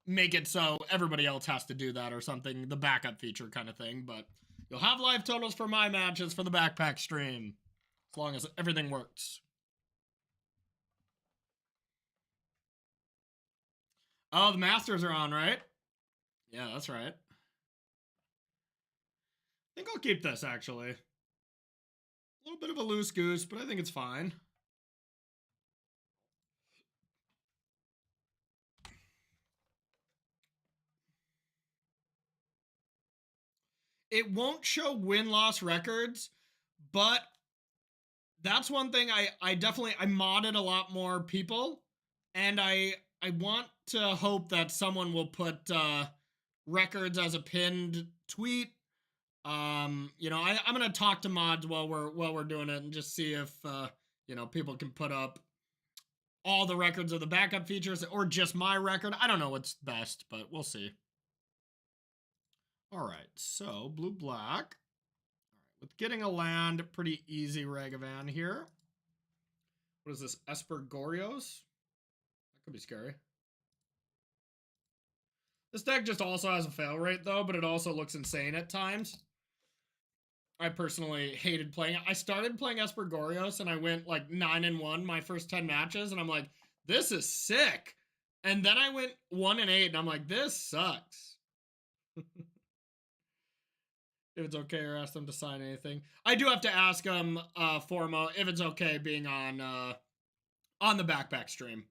make it so everybody else has to do that or something, the backup feature kind of thing. But you'll have live totals for my matches for the backpack stream, as long as everything works. Oh, the Masters are on, right? Yeah, that's right. I think I'll keep this, actually. A little bit of a loose goose, but I think it's fine. It won't show win-loss records, but that's one thing I definitely I modded a lot more people, and I want to hope that someone will put records as a pinned tweet. You know, I'm gonna talk to mods while we're doing it and just see if you know, people can put up all the records of the backup features or just my record. I don't know what's best, but we'll see. All right, so blue black. All right, with getting a land, pretty easy Ragavan here. What is this, Esper Gorios? That could be scary. This deck just also has a fail rate though, but it also looks insane at times. I personally hated playing it. I started playing Esper Gorios and I went like 9-1 my first 10 matches, and I'm like, this is sick. And then I went 1-8 and I'm like, this sucks. If it's okay, or ask them to sign anything. I do have to ask them, Formo, if it's okay being on the backpack stream.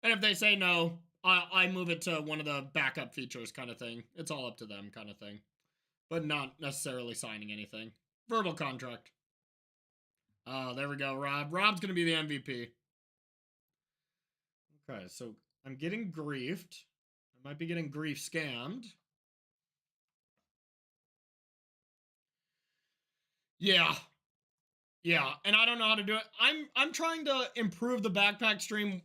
And if they say no, I move it to one of the backup features kind of thing. It's all up to them kind of thing. But not necessarily signing anything. Verbal contract. Oh, there we go, Rob. Rob's going to be the MVP. Okay, so I'm getting griefed. I might be getting grief scammed. Yeah. Yeah, and I don't know how to do it. I'm trying to improve the backpack stream,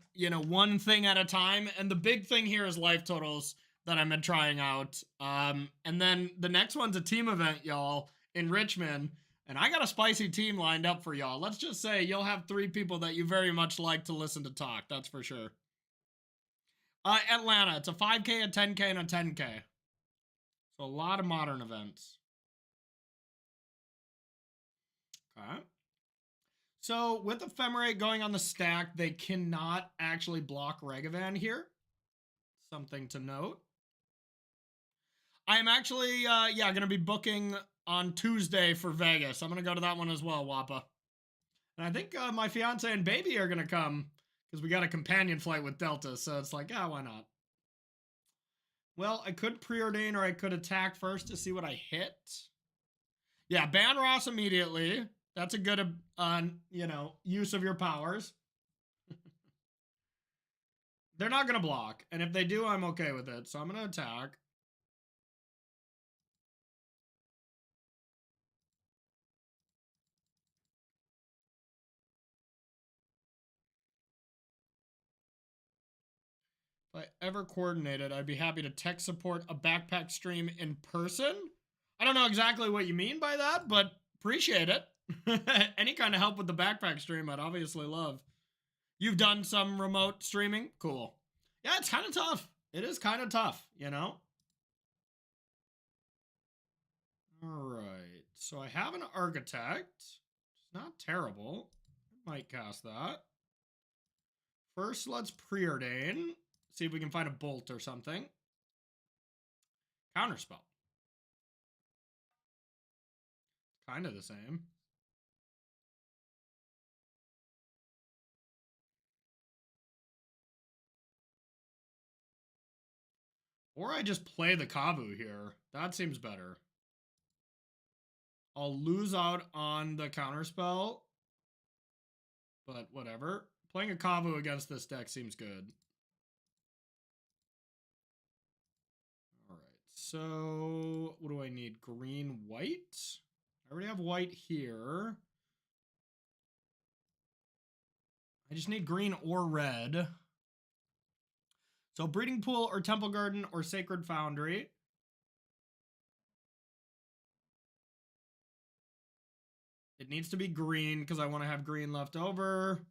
one thing at a time, and the big thing here is life totals that I've been trying out. And then the next one's a team event, y'all, in Richmond, and I got a spicy team lined up for y'all. Let's just say you'll have 3 people that you very much like to listen to talk. That's for sure. Atlanta. It's a 5K, a 10K, and a 10K. So a lot of modern events. Okay. So with Ephemerate going on the stack, they cannot actually block Regavan here. Something to note. I am actually, going to be booking on Tuesday for Vegas. I'm going to go to that one as well, Wappa. And I think my fiance and baby are going to come because we got a companion flight with Delta. So it's like, why not? Well, I could preordain or I could attack first to see what I hit. Yeah, ban Ross immediately. That's a good, use of your powers. They're not going to block. And if they do, I'm okay with it. So I'm going to attack. If I ever coordinated, I'd be happy to tech support a backpack stream in person. I don't know exactly what you mean by that, but appreciate it. Any kind of help with the backpack stream, I'd obviously love. You've done some remote streaming? Cool. Yeah, it's kind of tough. It is kind of tough, All right. So I have an architect. It's not terrible. I might cast that. First, let's preordain. See if we can find a bolt or something. Counterspell. Kind of the same. Or I just play the Kavu here. That seems better. I'll lose out on the counterspell. But whatever. Playing a Kavu against this deck seems good. Alright, so what do I need? Green, white? I already have white here. I just need green or red. So Breeding Pool or Temple Garden or Sacred Foundry. It needs to be green because I want to have green left over.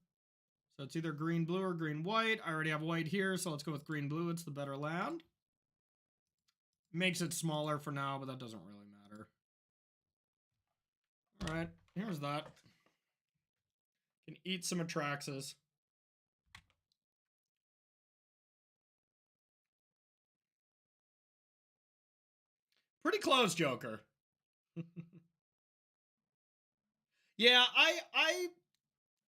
So it's either green blue or green white. I already have white here, so let's go with green blue. It's the better land. Makes it smaller for now, but that doesn't really matter. All right, here's that. Can eat some Atraxas. Pretty close, Joker. Yeah,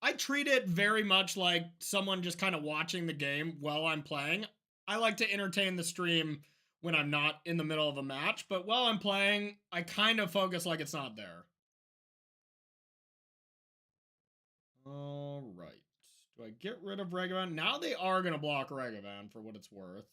I treat it very much like someone just kind of watching the game while I'm playing. I like to entertain the stream when I'm not in the middle of a match, but while I'm playing, I kind of focus like it's not there. All right. Do I get rid of Regavan? Now they are going to block Regavan for what it's worth.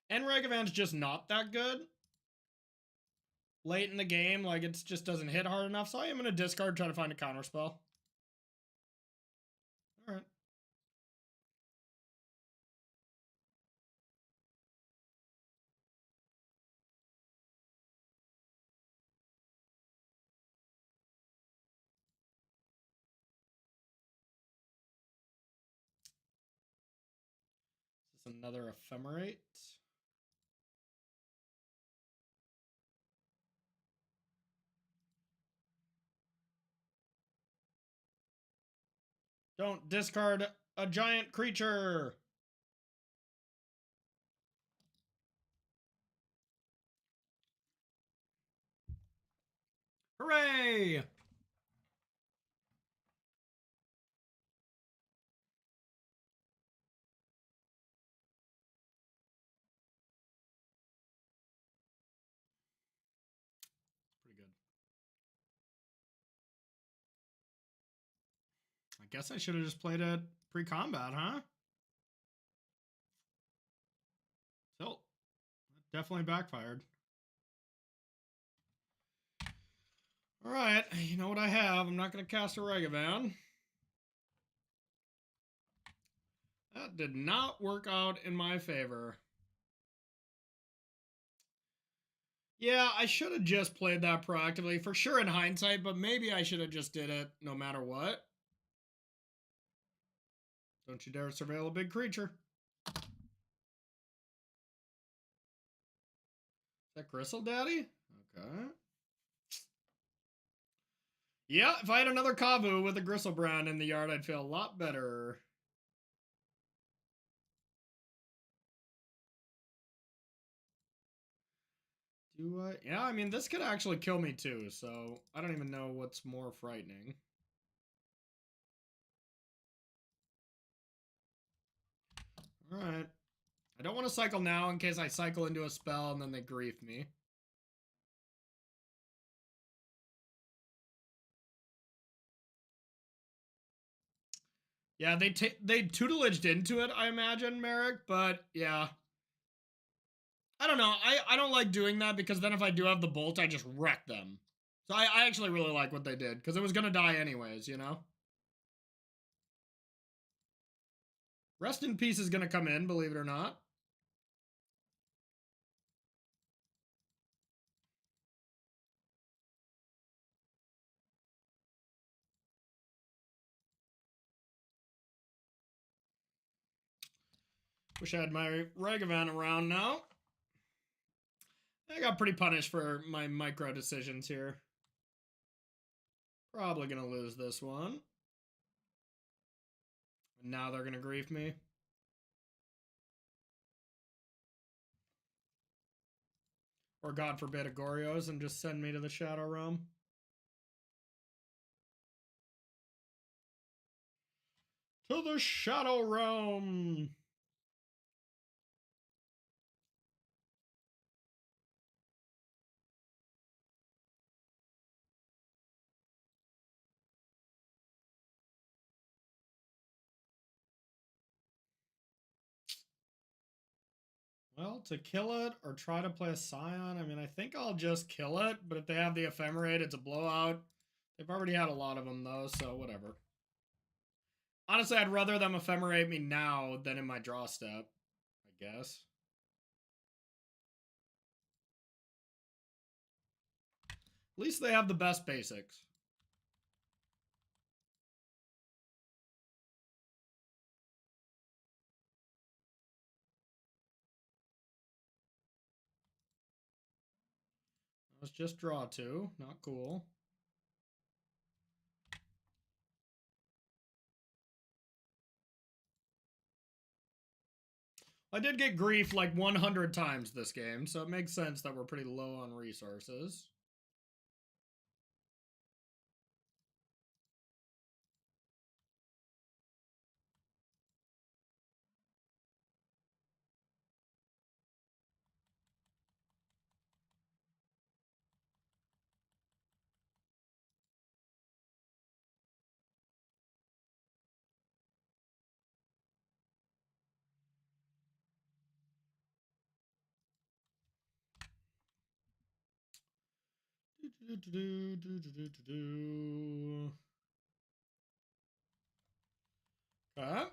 And Regavan's just not that good. Late in the game, like it just doesn't hit hard enough, so I am going to discard, try to find a counterspell. All right. Is this another Ephemerate? Don't discard a giant creature. Hooray! Pretty good. I guess I should have just played it pre-combat, huh? Still, that definitely backfired. All right, you know what I have. I'm not going to cast a Regavan. That did not work out in my favor. Yeah, I should have just played that proactively, for sure in hindsight, but maybe I should have just did it no matter what. Don't you dare surveil a big creature. Is that Gristle Daddy? Okay. Yeah, if I had another Kavu with a Gristlebrand in the yard, I'd feel a lot better. Do I? Yeah, I mean, this could actually kill me too, so I don't even know what's more frightening. Alright. I don't want to cycle now in case I cycle into a spell and then they grief me. Yeah, they tutelaged into it, I imagine, Merrick, but yeah. I don't know. I don't like doing that because then if I do have the bolt, I just wreck them. So I actually really like what they did because it was going to die anyways, you know? Rest in Peace is going to come in, believe it or not. Wish I had my Regavan around now. I got pretty punished for my micro decisions here. Probably going to lose this one. Now they're going to grief me. Or God forbid a Goryo's and just send me to the Shadow Realm. To the Shadow Realm! Well, to kill it or try to play a Scion, I mean, I think I'll just kill it, but if they have the Ephemerate, it's a blowout. They've already had a lot of them, though, so whatever. Honestly, I'd rather them Ephemerate me now than in my draw step, I guess. At least they have the best basics. Let's just draw two. Not cool. I did get grief like 100 times this game, so it makes sense that we're pretty low on resources. Okay.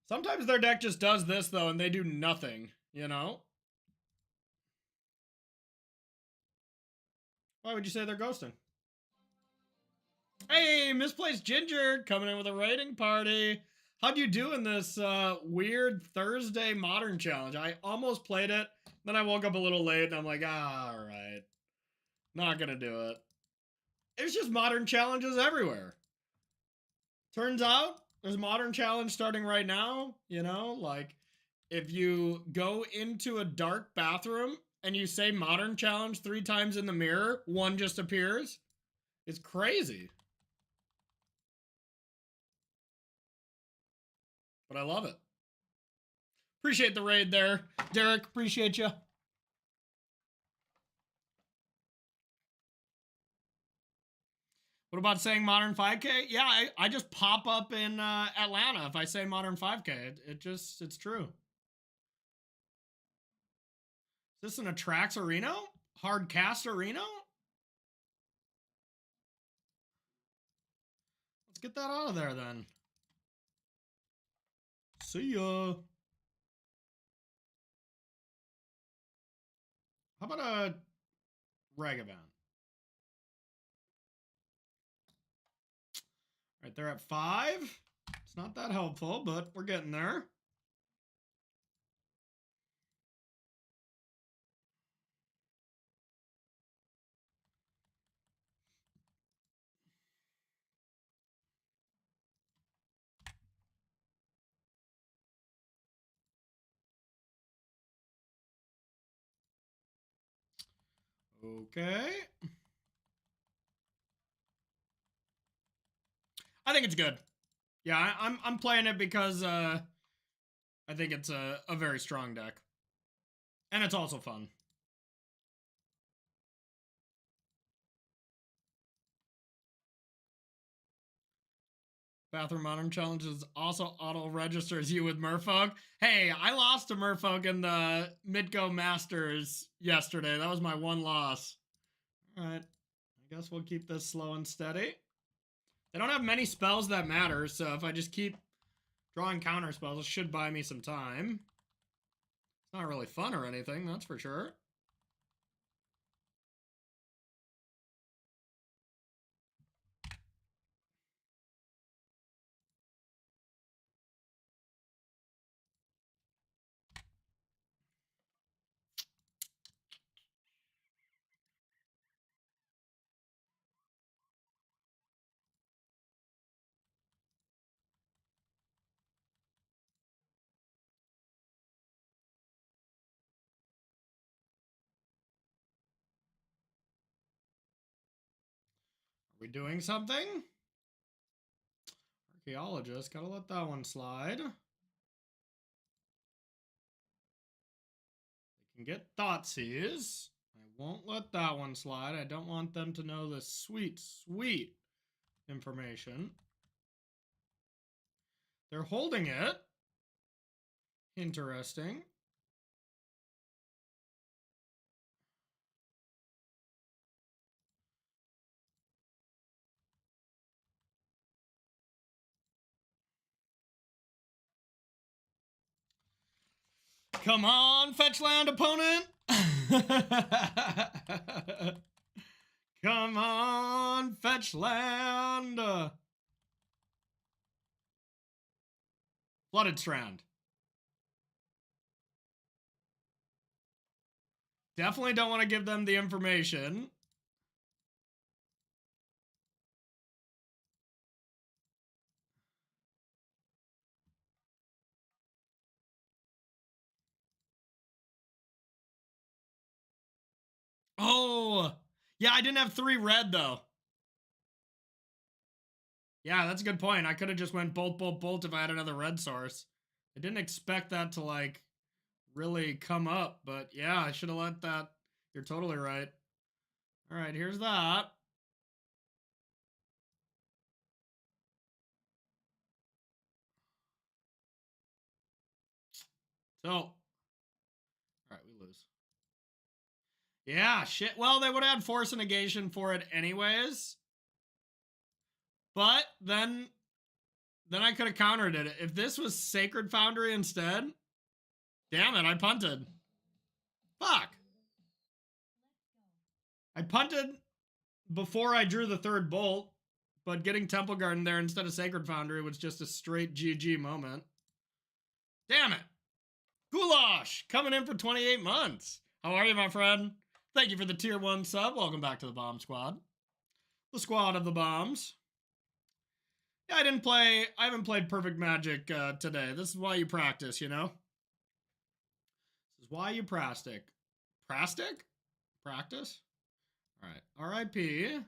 Sometimes their deck just does this, though, and they do nothing, you know? Why would you say they're ghosting? Hey, Misplaced Ginger coming in with a rating party. How'd you do in this weird Thursday Modern Challenge? I almost played it, then I woke up a little late and I'm like, all right, not gonna do it. There's just Modern Challenges everywhere. Turns out there's a Modern Challenge starting right now, you know, like if you go into a dark bathroom and you say Modern Challenge 3 times in the mirror, one just appears. It's crazy. But I love it. Appreciate the raid there, Derek. Appreciate you. What about saying Modern 5K? Yeah, I just pop up in Atlanta if I say Modern 5K. It's true. Is this an Atrax Arena? Hard Cast Arena? Let's get that out of there then. See ya. How about a reg event? Right there at 5. It's not that helpful, but we're getting there. Okay. I think it's good. Yeah, I'm playing it because I think it's a very strong deck. And it's also fun. Bathroom Modern Challenges also auto registers you with Merfolk. Hey, I lost to Merfolk in the Midco Masters yesterday. That was my one loss. All right. I guess we'll keep this slow and steady. They don't have many spells that matter, so if I just keep drawing counter spells, it should buy me some time. It's not really fun or anything, that's for sure. Are we doing something? Archaeologist, gotta let that one slide. They can get Thoughtseize. I won't let that one slide. I don't want them to know the sweet, sweet information. They're holding it. Interesting. Come on, fetch land, opponent. Come on, fetch land. Flooded Strand. Definitely don't want to give them the information. Oh, yeah, I didn't have 3 red, though. Yeah, that's a good point. I could have just went bolt, bolt, bolt if I had another red source. I didn't expect that to, like, really come up, but yeah, I should have let that. You're totally right. All right, here's that. So, all right, we lose. Yeah, shit. Well, they would have had force and negation for it anyways. But then I could have countered it. If this was Sacred Foundry instead, damn it, I punted. Fuck. I punted before I drew the 3rd bolt, But getting Temple Garden there instead of Sacred Foundry was just a straight GG moment. Damn it. Goulash coming in for 28 months. How are you, my friend? Thank you for the tier 1 sub. Welcome back to the Bomb Squad. The squad of the bombs. Yeah, I haven't played Perfect Magic today. This is why you practice, you know? This is why you practice. Practice? Alright, RIP.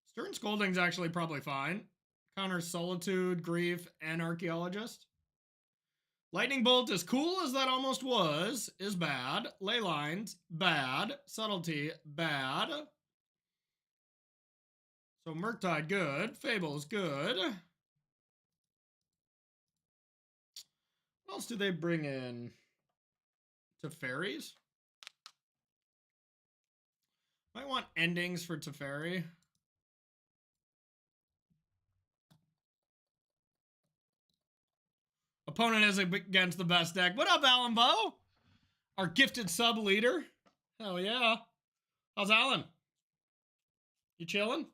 Stern Scolding's actually probably fine. Counters Solitude, Grief, and Archaeologist. Lightning Bolt, as cool as that almost was, is bad. Ley Lines, bad. Subtlety, bad. So Murktide, good. Fable's good. What else do they bring in? Teferis? Might want endings for Teferi. Opponent is against the best deck. What up, Alan Bow? Our gifted sub leader. Hell yeah. How's Alan? You chilling?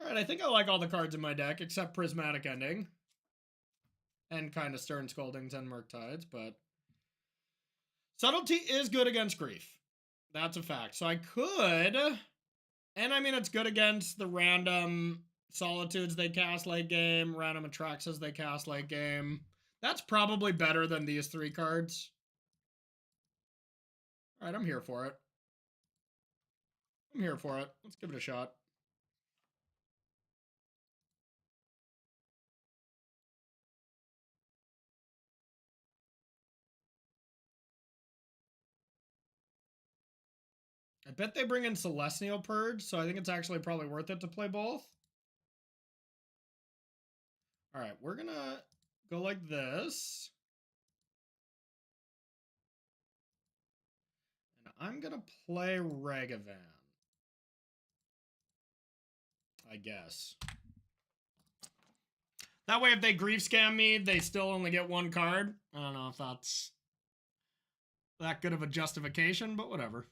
Alright, I think I like all the cards in my deck, except Prismatic Ending. And kind of Stern Scoldings and Murktides, but... Subtlety is good against Grief. That's a fact. So I could... And I mean, it's good against the random Solitudes they cast late game, random Atraxas they cast late game. That's probably better than these 3 cards. Alright, I'm here for it. I'm here for it. Let's give it a shot. I bet they bring in Celestial Purge, so I think it's actually probably worth it to play both. Alright, we're gonna go like this. And I'm gonna play Ragavan. I guess. That way, if they grief scam me, they still only get 1 card. I don't know if that's that good of a justification, but whatever.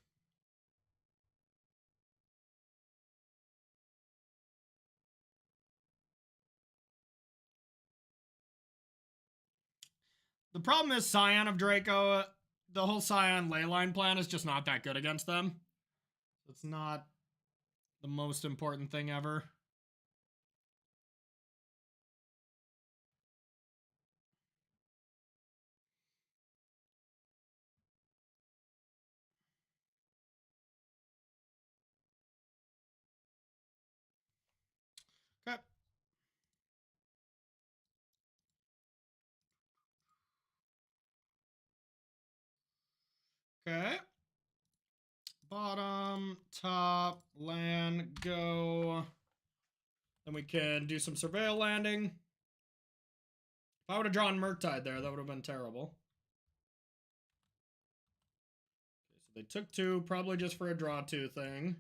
The problem is Scion of Draco, the whole Scion Leyline plan is just not that good against them. It's not the most important thing ever. Okay. Okay. Bottom, top, land, go. Then we can do some Surveil landing. If I would have drawn Murktide there, that would have been terrible. Okay, so they took 2, probably just for a draw 2 thing.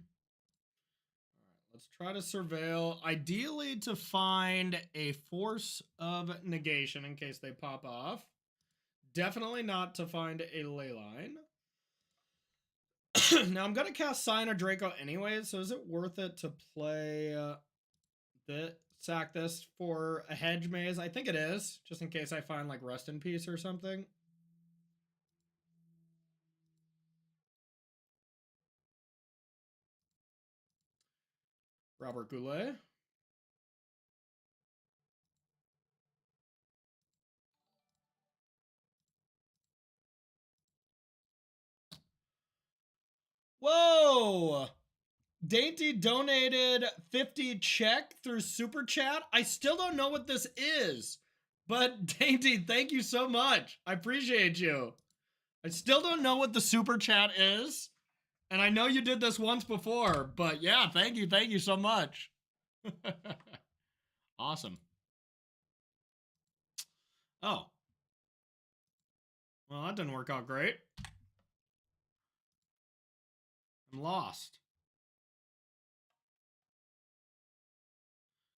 Alright, let's try to Surveil. Ideally to find a Force of Negation in case they pop off. Definitely not to find a Leyline. Now I'm gonna cast Scion of Draco anyways, so is it worth it to play sack this for a hedge maze? I think it is, just in case I find like Rest in Peace or something. Robert Goulet. Whoa! Dainty donated 50 check through Super Chat. I still don't know what this is. But Dainty, thank you so much. I appreciate you. I still don't know what the Super Chat is. And I know you did this once before. But yeah, thank you so much. Awesome. Oh. Well, that didn't work out great. I'm lost.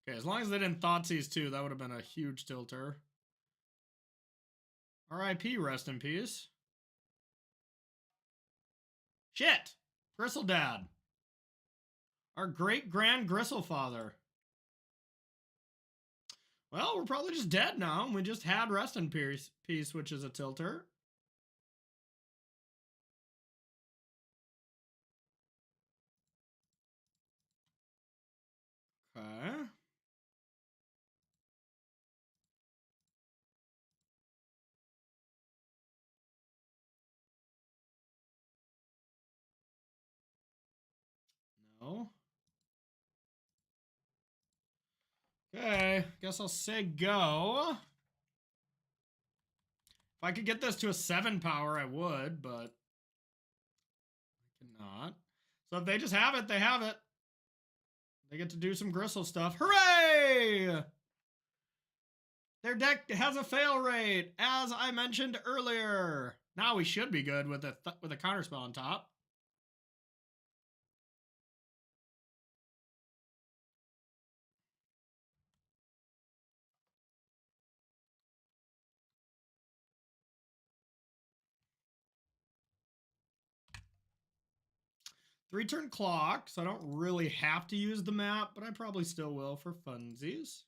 Okay, as long as they didn't Thoughtseize too, that would have been a huge tilter. RIP, rest in peace. Shit. Gristle Dad. Our great grand Gristle Father. Well, we're probably just dead now. We just had Rest in Peace, which is a tilter. Okay. No. Okay, guess I'll say go. If I could get this to a 7 power, I would, but I cannot. So if they just have it, they have it. They get to do some Gristle stuff. Hooray! Their deck has a fail rate, as I mentioned earlier. Now we should be good with a counterspell on top. Three-turn clock, so I don't really have to use the map, but I probably still will for funsies.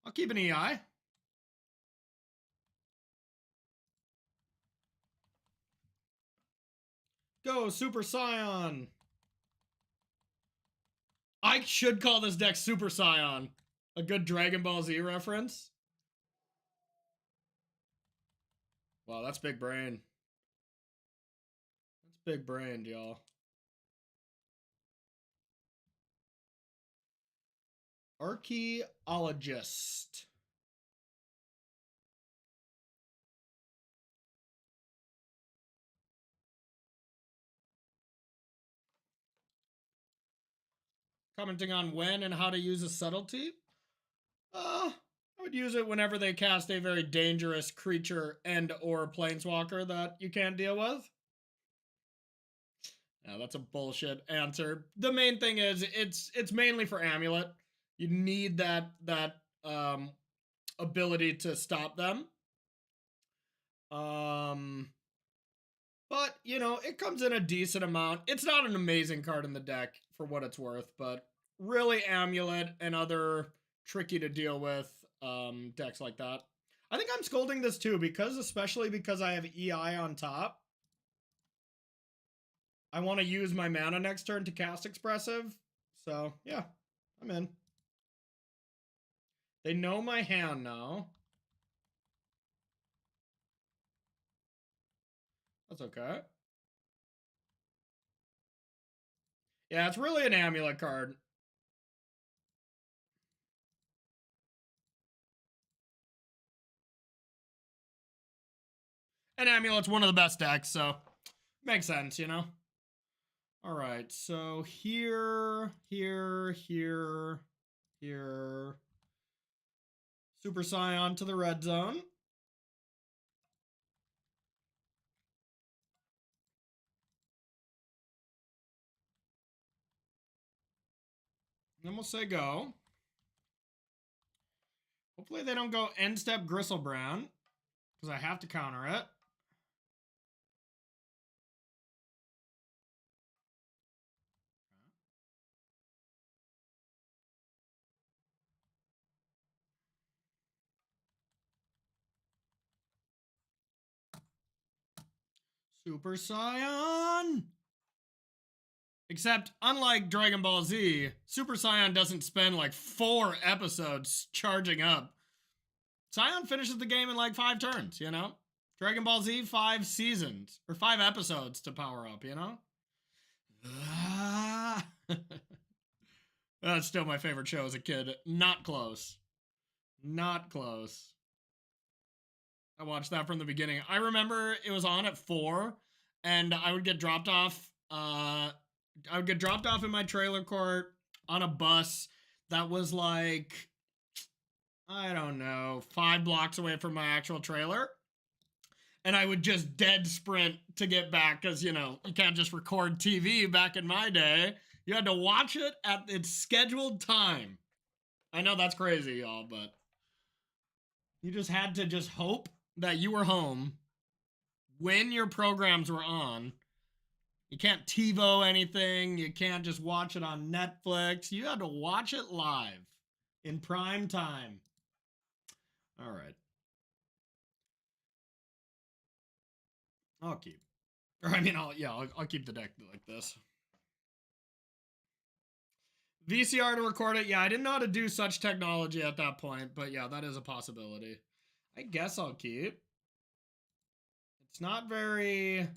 I'll keep an EI. Go, Super Scion! I should call this deck Super Scion. A good Dragon Ball Z reference. Wow, that's big brain. That's big brain, y'all. Archaeologist. Commenting on when and how to use a subtlety. I would use it whenever they cast a very dangerous creature and or planeswalker that you can't deal with. Now that's a bullshit answer. The main thing is it's mainly for Amulet. You need that ability to stop them. But you know, it comes in a decent amount. It's not an amazing card in the deck for what it's worth, but really Amulet and other tricky to deal with decks like that. I think I'm scolding this too, especially because I have EI on top. I want to use my mana next turn to cast Expressive. So, yeah, I'm in. They know my hand now. That's okay. Yeah, it's really an Amulet card. And Amulet's one of the best decks, so makes sense, you know? All right, so here. Super Scion to the red zone. Then we'll say go. Hopefully they don't go end step Gristlebrand, because I have to counter it. Super Saiyan! Except, unlike Dragon Ball Z, Super Saiyan doesn't spend like 4 episodes charging up. Saiyan finishes the game in like 5 turns, you know? Dragon Ball Z, 5 seasons, or 5 episodes to power up, you know? That's still my favorite show as a kid. Not close. Not close. I watched that from the beginning. I remember it was on at 4, and I would get dropped off. I would get dropped off in my trailer court on a bus that was like, I don't know, 5 blocks away from my actual trailer. And I would just dead sprint to get back because, you know, you can't just record TV back in my day. You had to watch it at its scheduled time. I know that's crazy, y'all, but you just had to just hope that you were home when your programs were on. You can't TiVo anything. You can't just watch it on Netflix. You had to watch it live in prime time. All right. I'll keep. Or I mean, I'll keep the deck like this. VCR to record it. Yeah, I didn't know how to do such technology at that point, but yeah, that is a possibility. I guess I'll keep. It's not very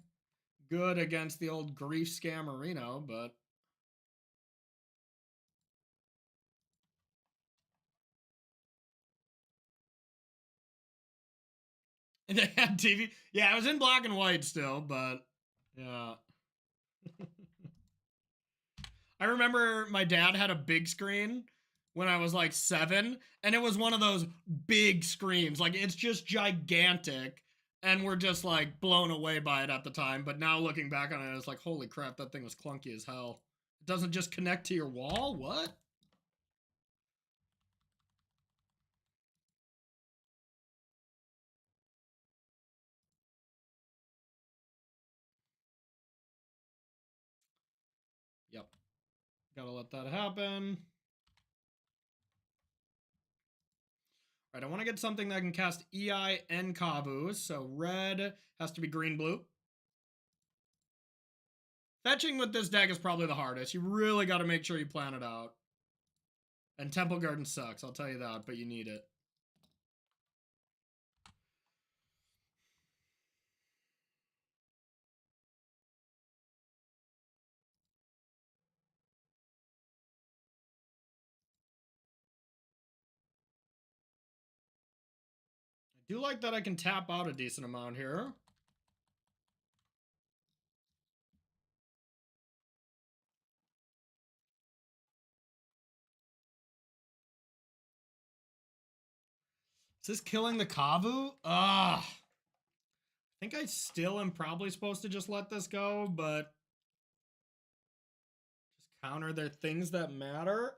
good against the old grief scammerino, but they had TV. Yeah, it was in black and white still, but yeah. I remember my dad had a big screen when I was like 7, and it was one of those big screens. Like it's just gigantic, and we're just like blown away by it at the time. But now looking back on it, it's like, holy crap, that thing was clunky as hell. It doesn't just connect to your wall? What? Yep. Gotta let that happen. All right, I want to get something that can cast EI and Kavu. So red has to be green blue. Fetching with this deck is probably the hardest. You really got to make sure you plan it out. And Temple Garden sucks, I'll tell you that, but you need it. I do like that I can tap out a decent amount here. Is this killing the Kavu? I think I still am probably supposed to just let this go, but just counter their things that matter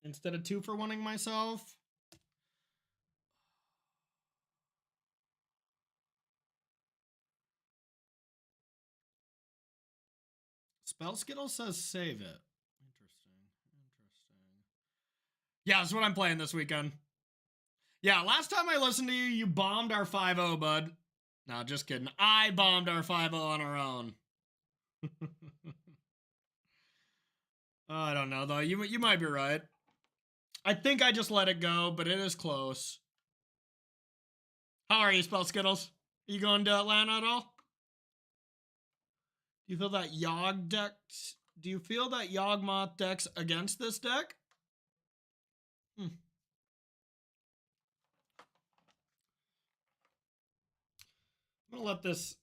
instead of 2-for-1ing myself. Spell Skittle says save it. Interesting. Yeah, that's what I'm playing this weekend. Yeah, last time I listened to you, you bombed our 5-0, bud. No, just kidding. I bombed our 5-0 on our own. I don't know, though. You might be right. I think I just let it go, but it is close. How are you, Spell Skittles? Are you going to Atlanta at all? Do you feel that Yogg decks? Do you feel that Yawgmoth decks against this deck? I'm gonna let this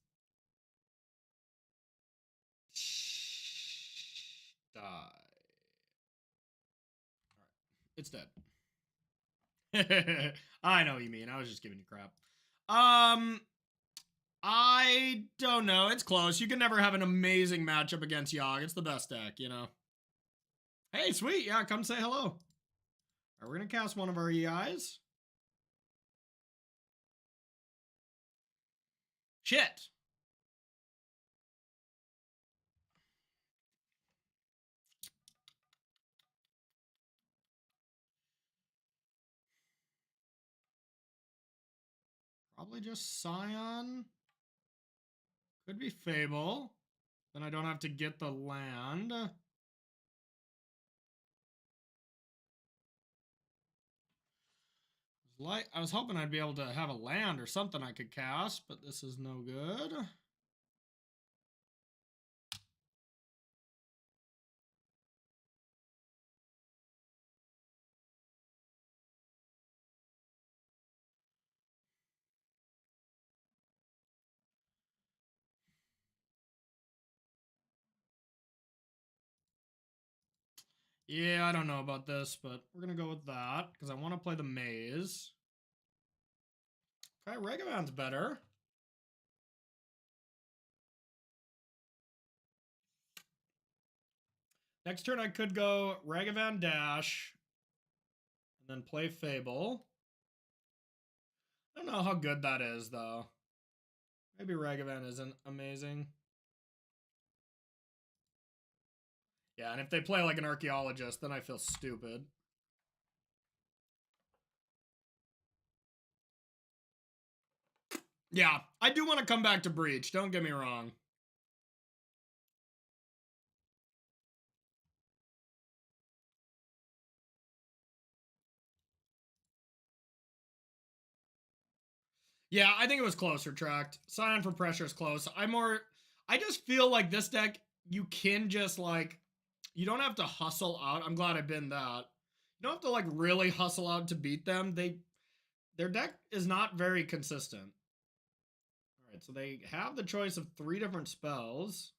die. All right, it's dead. I know what you mean. I was just giving you crap. I don't know. It's close. You can never have an amazing matchup against Yogg. It's the best deck, you know. Hey, sweet. Yeah, come say hello. All right, we're gonna cast one of our EIs. Shit. Probably just Scion. Could be Fable. Then I don't have to get the land. Like, I was hoping I'd be able to have a land or something I could cast, but this is no good. Yeah, I don't know about this, but we're going to go with that because I want to play the maze. Okay, Ragavan's better. Next turn I could go Ragavan Dash, And then play Fable. I don't know how good that is, though. Maybe Ragavan isn't amazing. Yeah, and if they play like an archaeologist, then I feel stupid. Yeah, I do want to come back to Breach, don't get me wrong. Yeah, I think it was closer tracked. Scion for Pressure is close. I just feel like this deck, you can just like, you don't have to hustle out. I'm glad I binned that. You don't have to like really hustle out to beat them. Their deck is not very consistent. All right, so they have the choice of 3 different spells.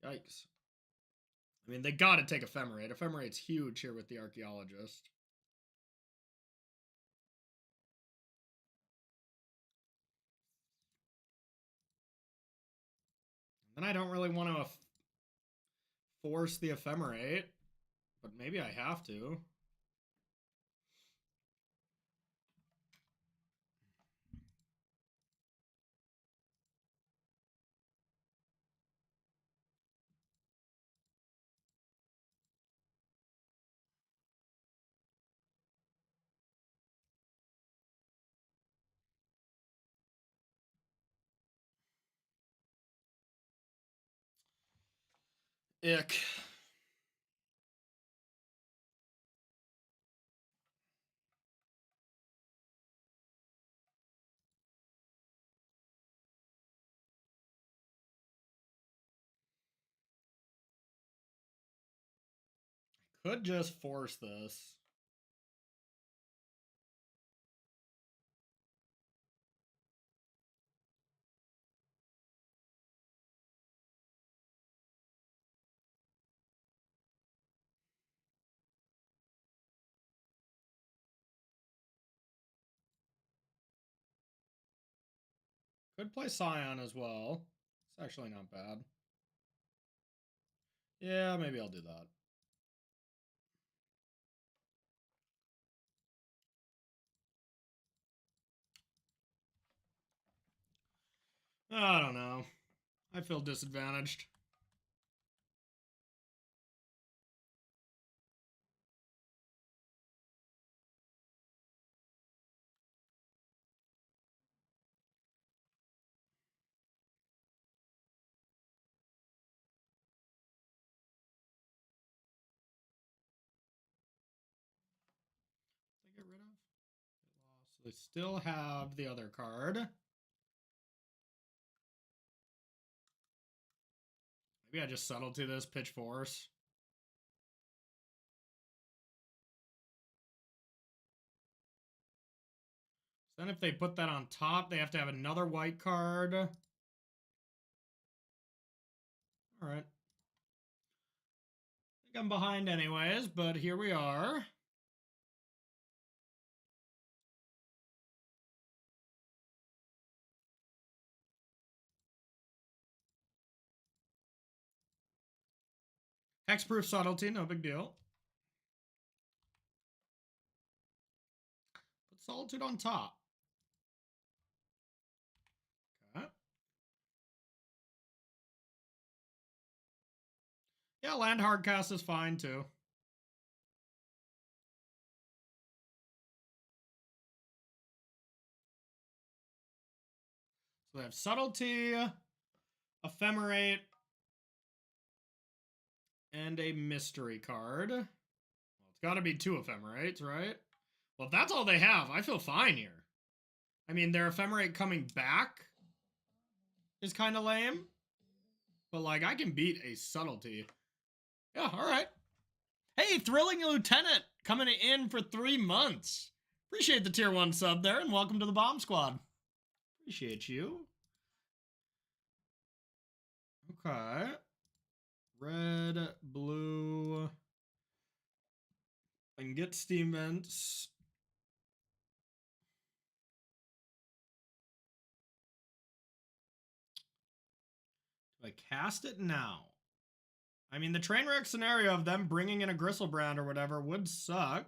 Yikes. I mean, they got to take Ephemerate. Ephemerate's huge here with the Archaeologist. And I don't really want to force the Ephemerate, but maybe I have to. Ick. Could just force this. Could play Scion as well. It's actually not bad. Yeah, maybe I'll do that. I don't know. I feel disadvantaged. They get rid of? So they still have the other card. Maybe I just settle to this Pitch Force. So then if they put that on top, they have to have another white card. All right. I think I'm behind anyways, but here we are. Hexproof Subtlety, no big deal. Put Solitude on top. Okay. Yeah, land hardcast is fine too. So they have Subtlety, Ephemerate, and a Mystery card. Well, it's got to be 2 Ephemerates, right? Well, if that's all they have, I feel fine here. I mean, their Ephemerate coming back is kind of lame. But, like, I can beat a Subtlety. Yeah, all right. Hey, Thrilling Lieutenant, coming in for 3 months. Appreciate the tier 1 sub there, and welcome to the Bomb Squad. Appreciate you. Okay. Red, blue. I can get Steam Vents. Do I cast it now? I mean, the train wreck scenario of them bringing in a Gristlebrand or whatever would suck.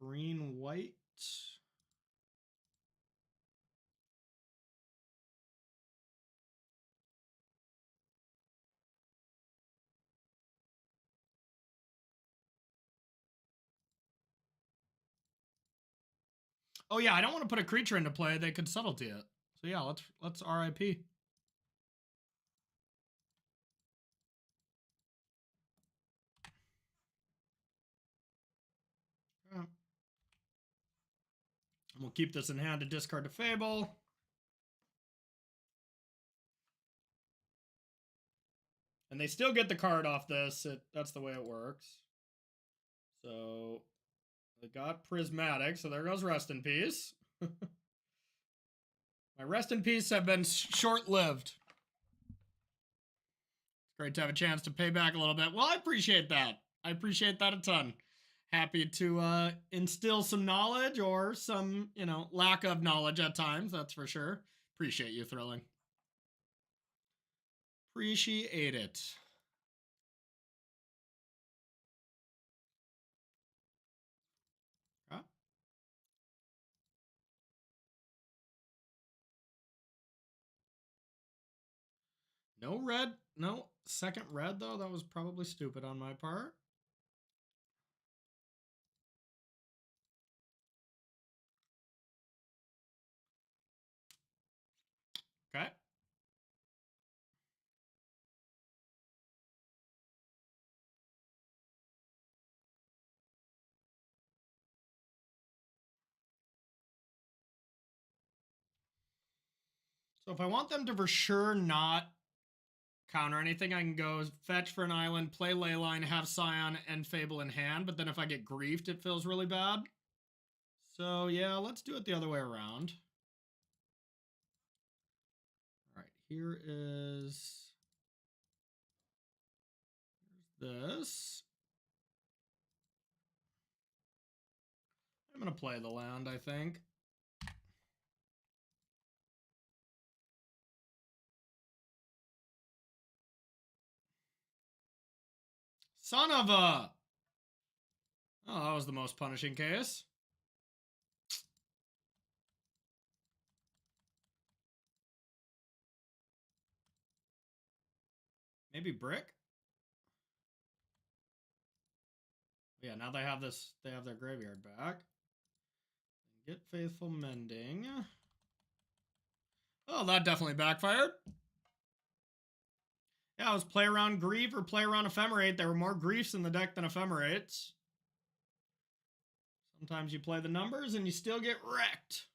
green, white. Oh yeah, I don't want to put a creature into play. They could subtlety it. So yeah, let's RIP. Yeah. And we'll keep this in hand to discard to Fable. And they still get the card off this. That's the way it works. So they got Prismatic, so there goes Rest in Peace. My Rest in Peace have been short-lived. It's great to have a chance to pay back a little bit. Well, I appreciate that. I appreciate that a ton. Happy to instill some knowledge or some, lack of knowledge at times, that's for sure. Appreciate you, Thrilling. Appreciate it. Huh? No red. No second red, though. That was probably stupid on my part. Okay. So if I want them to for sure not counter anything, I can go fetch for an island, play Leyline, have Scion and Fable in hand, but then if I get griefed, it feels really bad. So yeah, let's do it the other way around. All right, here is this. I'm going to play the land, I think. Son of a... Oh, that was the most punishing case. Maybe Brick? Yeah, now they have this. They have their graveyard back. Get Faithful Mending. Oh, that definitely backfired. Yeah, it was play around Grief or play around Ephemerate. There were more Griefs in the deck than Ephemerates. Sometimes you play the numbers and you still get wrecked.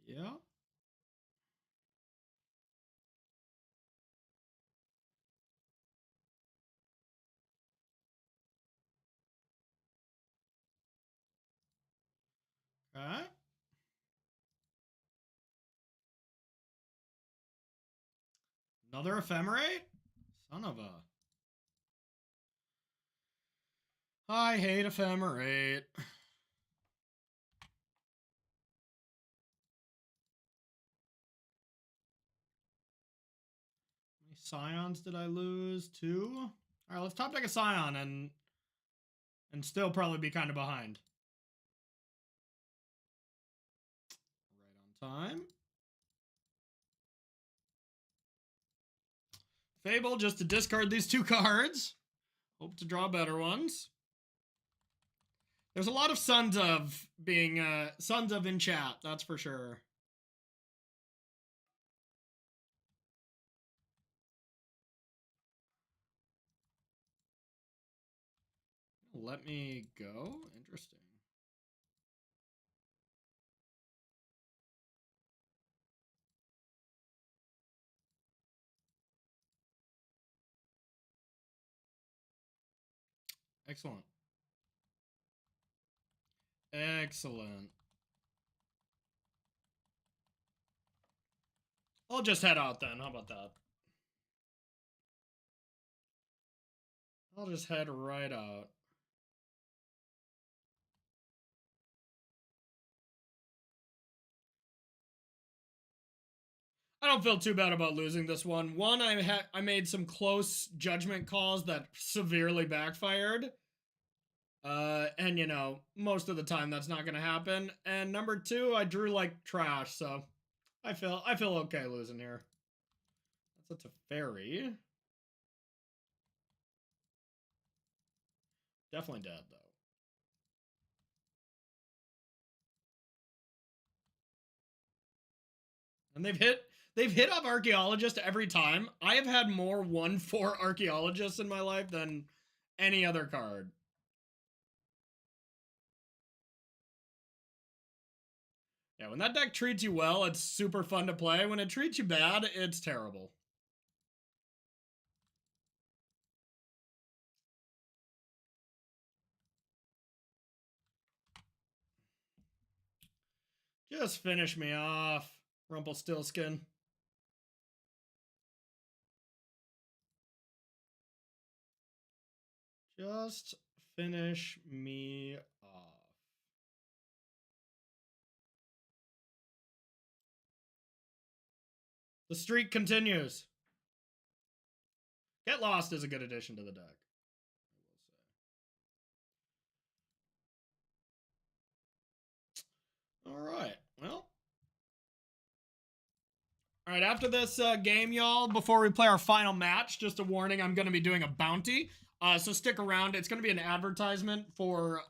Yeah. Okay. Another Ephemerate? Son of a... I hate Ephemerate. How many Scions did I lose? 2? All right, let's top deck a Scion and still probably be kind of behind. Right on time. Fable just to discard these 2 cards. Hope to draw better ones. There's a lot of Sons of being Sons of in chat, that's for sure. Let me go. Interesting. Excellent. Excellent. I'll just head out then. How about that? I'll just head right out. I don't feel too bad about losing this one. One, I made some close judgment calls that severely backfired. And you know, most of the time that's not gonna happen. And number two, I drew like trash, so I feel okay losing here. That's a Teferi. Definitely dead though. And they've hit up archaeologist every time. I have had more 1/4 archaeologists in my life than any other card. Yeah, when that deck treats you well, it's super fun to play. When it treats you bad, it's terrible. Just finish me off, Rumpelstiltskin. Just finish me off. The streak continues. Get Lost is a good addition to the deck. All right. Well. All right. After this game, y'all, before we play our final match, just a warning: I'm going to be doing a bounty. So stick around. It's going to be an advertisement for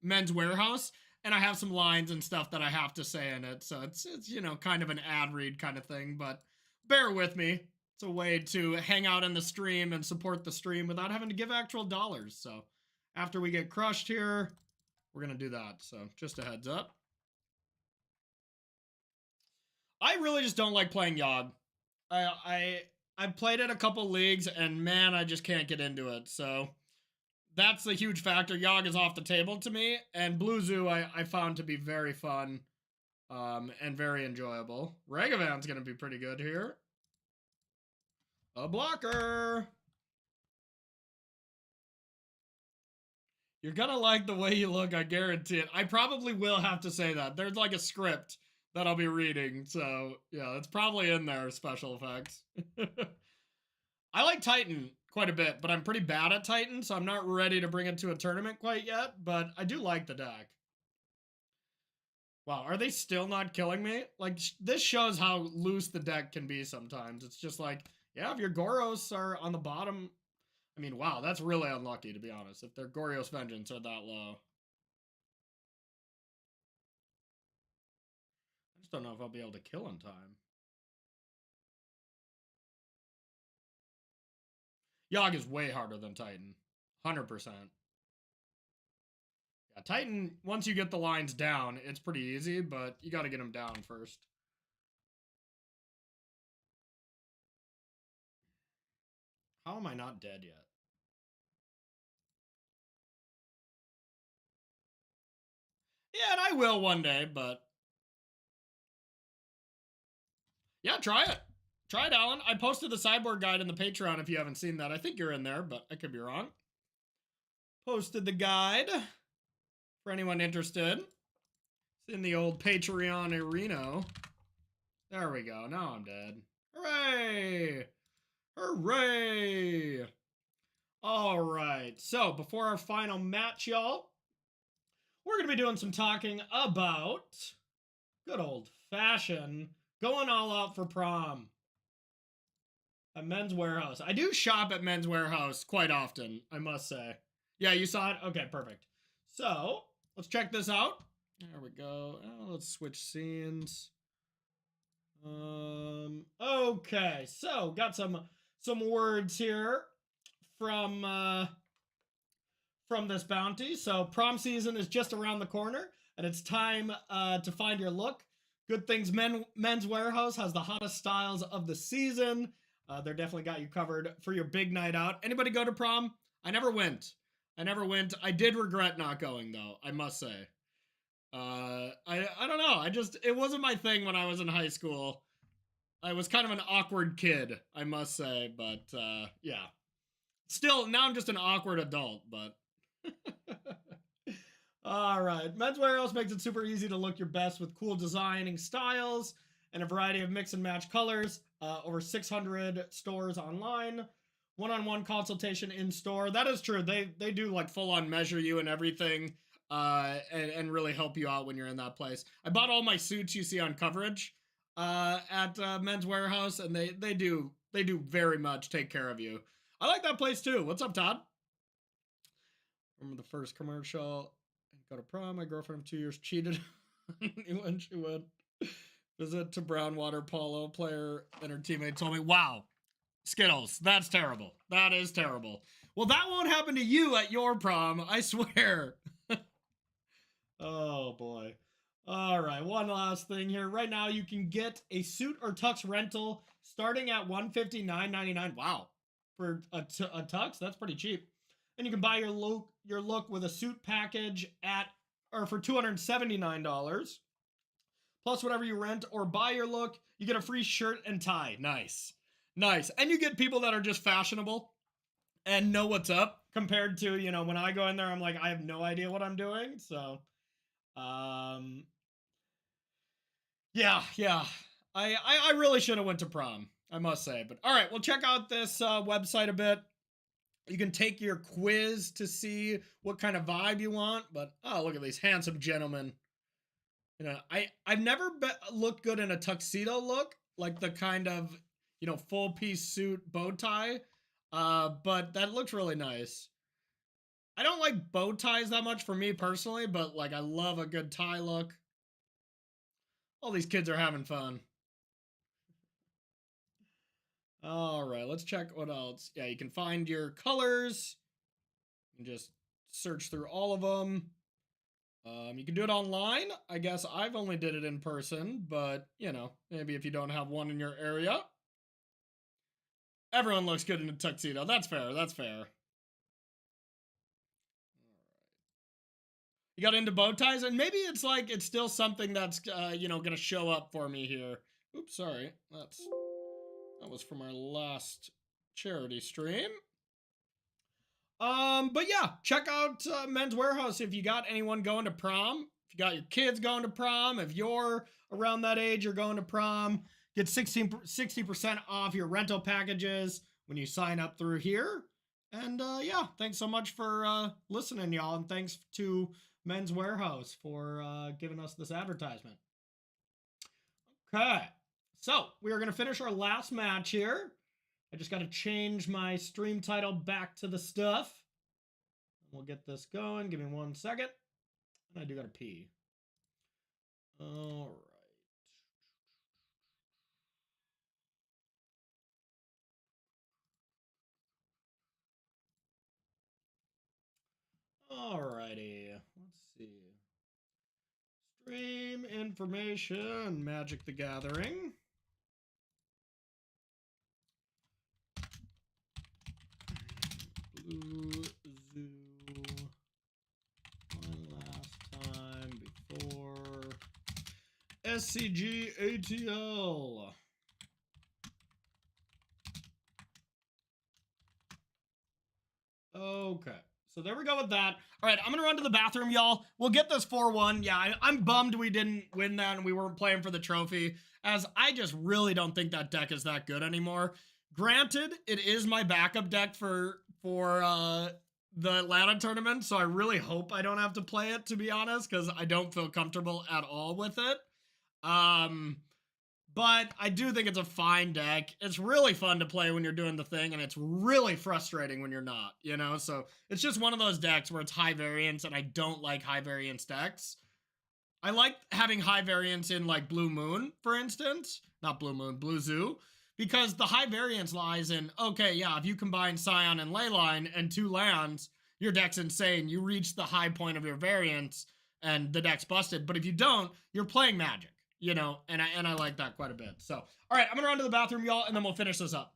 Men's Warehouse, and I have some lines and stuff that I have to say in it. So it's you know kind of an ad read kind of thing, but bear with me. It's a way to hang out in the stream and support the stream without having to give actual dollars. So after we get crushed here, we're going to do that. So just a heads up. I really just don't like playing Yogg. I've played it a couple leagues and man, I just can't get into it. So that's a huge factor. Yogg is off the table to me, and Blue Zoo I found to be very fun and very enjoyable. Ragavan's gonna be pretty good here. A blocker. You're gonna like the way you look, I guarantee it. I probably will have to say that. There's like a script that I'll be reading, so yeah, it's probably in there, special effects. I like Titan quite a bit, but I'm pretty bad at Titan, so I'm not ready to bring it to a tournament quite yet, but I do like the deck. Wow, are they still not killing me? Like, this shows how loose the deck can be sometimes. It's just like, yeah, if your Goros are on the bottom, I mean, wow, that's really unlucky, to be honest, if their Gorios Vengeance are that low. I just don't know if I'll be able to kill in time. Yogg is way harder than Titan. 100%. Yeah, Titan, once you get the lines down, it's pretty easy, but you gotta get them down first. How am I not dead yet? Yeah, and I will one day, but yeah, try it. Try it, Alan. I posted the Cyborg guide in the Patreon if you haven't seen that. I think you're in there, but I could be wrong. Posted the guide for anyone interested. It's in the old Patreon arena. There we go. Now I'm dead. Hooray! Hooray! All right. So before our final match, y'all, we're going to be doing some talking about good old fashioned going all out for prom. A Men's Warehouse. I do shop at Men's Warehouse quite often, I must say. Yeah, you saw it? Okay, perfect. So, let's check this out. There we go. Let's switch scenes. Okay, so got some words here from this bounty. So prom season is just around the corner, and it's time to find your look. Good Things Men's Warehouse has the hottest styles of the season. They're definitely got you covered for your big night out. Anybody go to prom? I never went. I did regret not going though, I must say. I don't know. It wasn't my thing when I was in high school. I was kind of an awkward kid, I must say, but yeah. Still, now I'm just an awkward adult, but all right. Men's Warehouse makes it super easy to look your best with cool designing styles and a variety of mix and match colors. Over 600 stores online. One-on-one consultation in store. That is true. They do like full on measure you and everything, and really help you out when you're in that place. I bought all my suits you see on coverage at Men's Warehouse, and they do very much take care of you. I like that place too. What's up, Todd? Remember the first commercial? Go to prom. My girlfriend of 2 years cheated on me when she went visit to Brownwater polo player, and her teammate told me, "Wow, Skittles, that's terrible. That is terrible." Well, that won't happen to you at your prom, I swear. Oh boy. All right, one last thing here. Right now, you can get a suit or tux rental starting at $159.99. Wow, for a tux, that's pretty cheap. And you can buy your look with a suit package at or for $279. Plus, whatever you rent or buy your look, you get a free shirt and tie. Nice, nice, and you get people that are just fashionable and know what's up compared to when I go in there, I'm like I have no idea what I'm doing. So um, yeah. I really should have went to prom, I must say. But all right, well, check out this website a bit. You can take your quiz to see what kind of vibe you want. But oh, look at these handsome gentlemen. I've never looked good in a tuxedo look, like the kind of full piece suit bow tie. But that looks really nice. I don't like bow ties that much for me personally, but like I love a good tie look. All these kids are having fun. All right, let's check what else. Yeah, you can find your colors. You can just search through all of them. You can do it online. I guess I've only did it in person, but maybe if you don't have one in your area. Everyone looks good in a tuxedo. That's fair. That's fair. You got into bow ties, and maybe it's like it's still something that's gonna show up for me here. Oops, sorry. That was from our last charity stream. But yeah, check out Men's Warehouse if you got anyone going to prom. If you got your kids going to prom, if you're around that age, you're going to prom, get 60% off your rental packages when you sign up through here. And yeah, thanks so much for listening, y'all. And thanks to Men's Warehouse for giving us this advertisement. Okay, so we are going to finish our last match here. I just got to change my stream title back to the stuff. We'll get this going. Give me 1 second. I do got to pee. All right. Alrighty. Let's see. Stream information. Magic the Gathering. Blue Zoo. One last time before SCG ATL. Okay. So there we go with that. All right, I'm going to run to the bathroom, y'all. We'll get this 4-1. Yeah, I'm bummed we didn't win that and we weren't playing for the trophy, as I just really don't think that deck is that good anymore. Granted, it is my backup deck for the Atlanta tournament, so I really hope I don't have to play it, to be honest, because I don't feel comfortable at all with it. But I do think it's a fine deck. It's really fun to play when you're doing the thing, and it's really frustrating when you're not, So it's just one of those decks where it's high variance, and I don't like high variance decks. I like having high variance in like Blue Moon, for instance. Not Blue Moon, Blue Zoo. Because the high variance lies in, okay, yeah, if you combine Scion and Leyline and 2 lands, your deck's insane. You reach the high point of your variance, and the deck's busted. But if you don't, you're playing Magic. And I like that quite a bit. So, all right, I'm gonna run to the bathroom, y'all, and then we'll finish this up.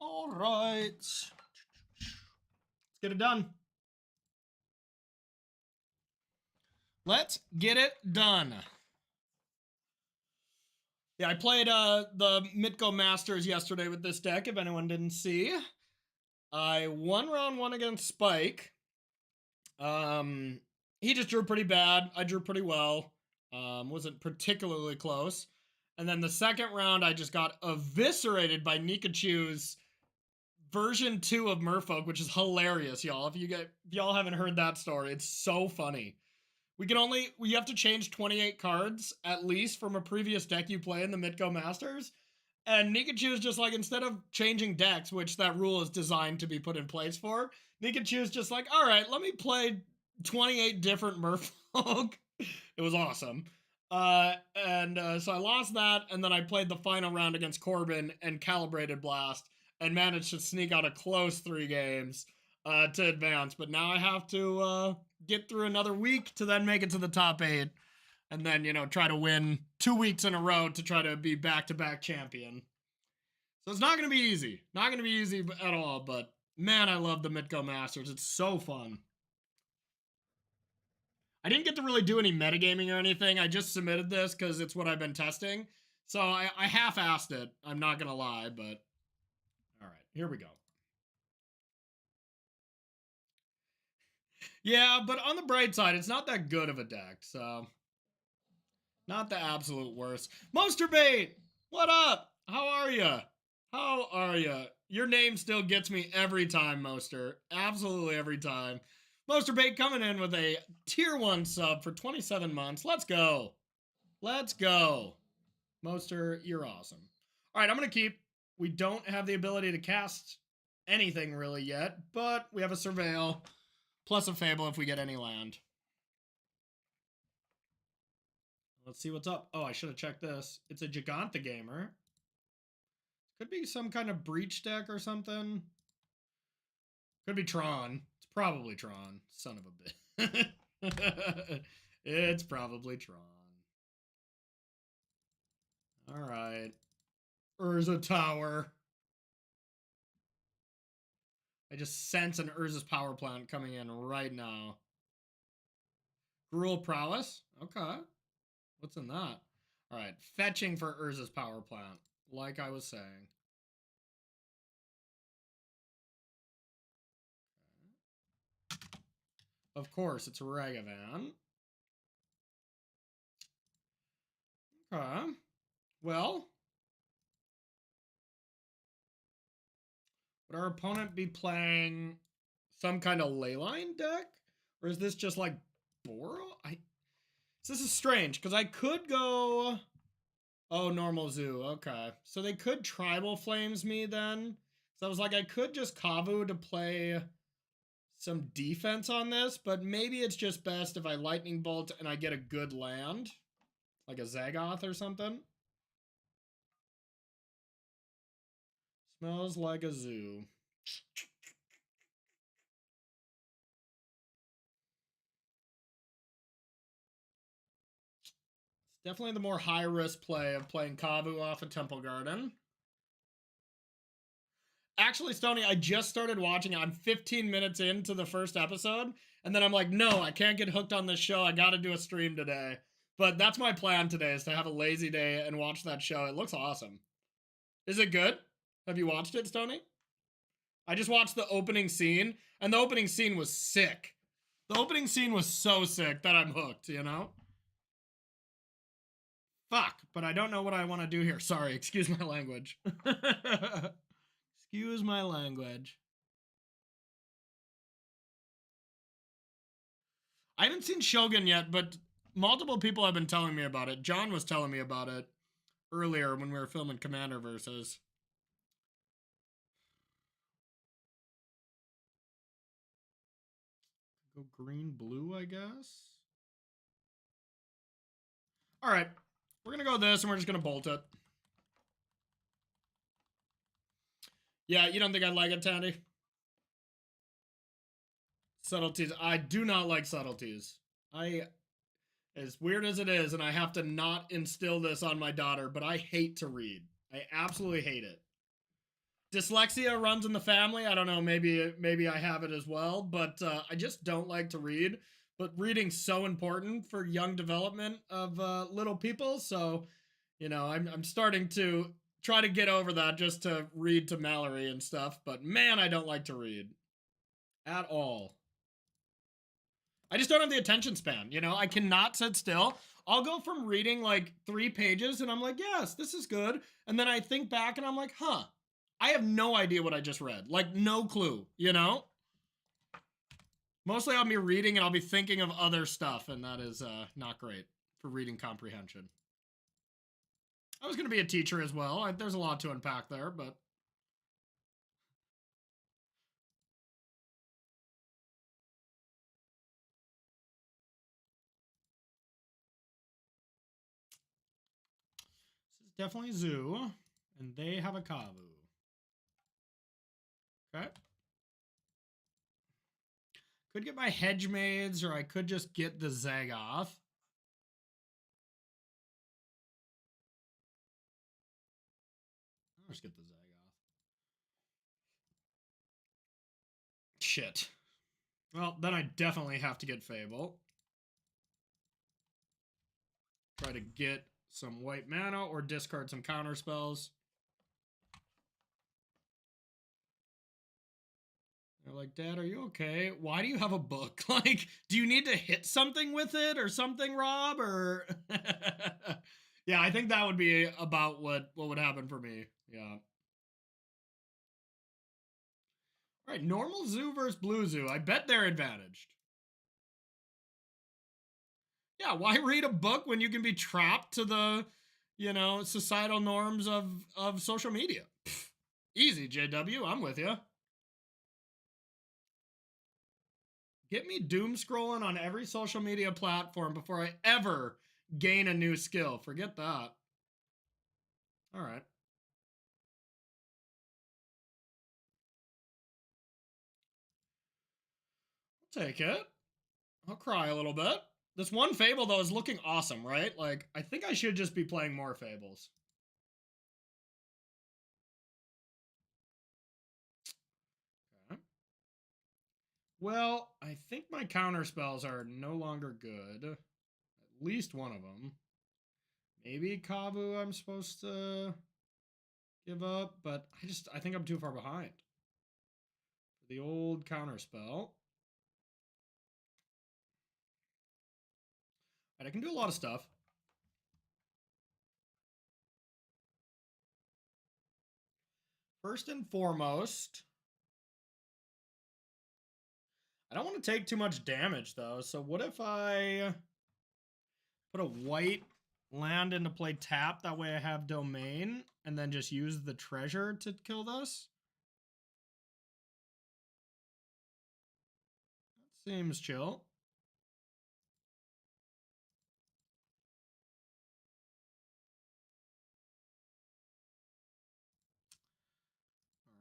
All right. Let's get it done. Let's get it done. Yeah, I played the Mitko Masters yesterday with this deck, if anyone didn't see. I won round one against Spike. He just drew pretty bad. I drew pretty well. Wasn't particularly close. And then the second round, I just got eviscerated by Nikachu's version 2 of Merfolk, which is hilarious, y'all. If y'all haven't heard that story, it's so funny. We have to change 28 cards at least from a previous deck you play in the Mitko Masters. And Nikachu is just like, instead of changing decks, which that rule is designed to be put in place for, Nikachu is just like, all right, let me play 28 different Merfolk. It was awesome. So I lost that, and then I played the final round against Corbin and Calibrated Blast, and managed to sneak out a close 3 games to advance. But now I have to get through another week to then make it to the top 8. And then, try to win 2 weeks in a row to try to be back-to-back champion. So it's not going to be easy. Not going to be easy at all, but man, I love the Mitko Masters. It's so fun. I didn't get to really do any metagaming or anything. I just submitted this because it's what I've been testing. So I half-assed it. I'm not going to lie, but all right, here we go. Yeah, but on the bright side, it's not that good of a deck, so not the absolute worst. Mosterbait, what up? How are you? How are you? Your name still gets me every time, Moster. Absolutely every time. Mosterbait coming in with a tier 1 sub for 27 months. Let's go. Let's go. Moster, you're awesome. All right, I'm going to keep. We don't have the ability to cast anything really yet, but we have a Surveil plus a Fable if we get any land. Let's see what's up. Oh, I should have checked this. It's a Giganta Gamer. Could be some kind of Breach deck or something. Could be Tron. It's probably Tron. Son of a bitch. It's probably Tron. Alright. Urza Tower. I just sense an Urza's power plant coming in right now. Gruel Prowess? Okay. What's in that? Alright. Fetching for Urza's power plant. Like I was saying. Of course, it's Ragavan. Okay. Well, would our opponent be playing some kind of Leyline deck? Or is this just like Boro? This is strange, because I could go... Oh, normal zoo. Okay. So they could Tribal Flames me then. So I was like, I could just Kavu to play some defense on this, but maybe it's just best if I Lightning Bolt and I get a good land. Like a Zagoth or something. Smells like a zoo. Definitely the more high-risk play of playing Kavu off of Temple Garden. Actually, Stoney, I just started watching it. I'm 15 minutes into the first episode, and then I'm like, no, I can't get hooked on this show. I gotta do a stream today. But that's my plan today, is to have a lazy day and watch that show. It looks awesome. Is it good? Have you watched it, Stoney? I just watched the opening scene, and the opening scene was sick. The opening scene was so sick that I'm hooked, you know? Fuck, but I don't know what I want to do here. Sorry, excuse my language. Excuse my language. I haven't seen Shogun yet, but multiple people have been telling me about it. John was telling me about it earlier when we were filming Commander Versus. Go green, blue, I guess. All right, we're gonna go this, and we're just gonna bolt it. Yeah, you don't think I'd like it, Tandy? Subtleties. I do not like subtleties. As weird as it is, and I have to not instill this on my daughter, but I hate to read. I absolutely hate it. Dyslexia runs in the family. I don't know. Maybe I have it as well, but I just don't like to read. But reading's so important for young development of little people. So, I'm starting to try to get over that just to read to Mallory and stuff. But man, I don't like to read at all. I just don't have the attention span. I cannot sit still. I'll go from reading like 3 pages and I'm like, yes, this is good. And then I think back and I'm like, huh, I have no idea what I just read. Like, no clue. Mostly I'll be reading and I'll be thinking of other stuff. And that is not great for reading comprehension. I was going to be a teacher as well. There's a lot to unpack there, but. This is definitely zoo. And they have a Kavu. Okay. Could get my hedge maids, or I could just get the Zagoth. I'll just get the Zagoth. Shit. Well, then I definitely have to get Fable. Try to get some white mana or discard some counter spells. They're like, Dad, are you okay? Why do you have a book? Like, do you need to hit something with it or something, Rob? Or yeah, I think that would be about what would happen for me. Yeah. All right, normal zoo versus blue zoo. I bet they're advantaged. Yeah, why read a book when you can be trapped to the, societal norms of social media? Pfft, easy, JW. I'm with you. Get me doom scrolling on every social media platform before I ever gain a new skill. Forget that. All right. I'll take it. I'll cry a little bit. This one Fable, though, is looking awesome, right? Like, I think I should just be playing more Fables. Okay. Well, I think my counter spells are no longer good. At least one of them. Maybe Kavu I'm supposed to give up, but I think I'm too far behind. For the old counter spell. Right, I can do a lot of stuff. First and foremost, I don't want to take too much damage, though. So what if I put a white land into play tap? That way I have domain, and then just use the treasure to kill this? That seems chill.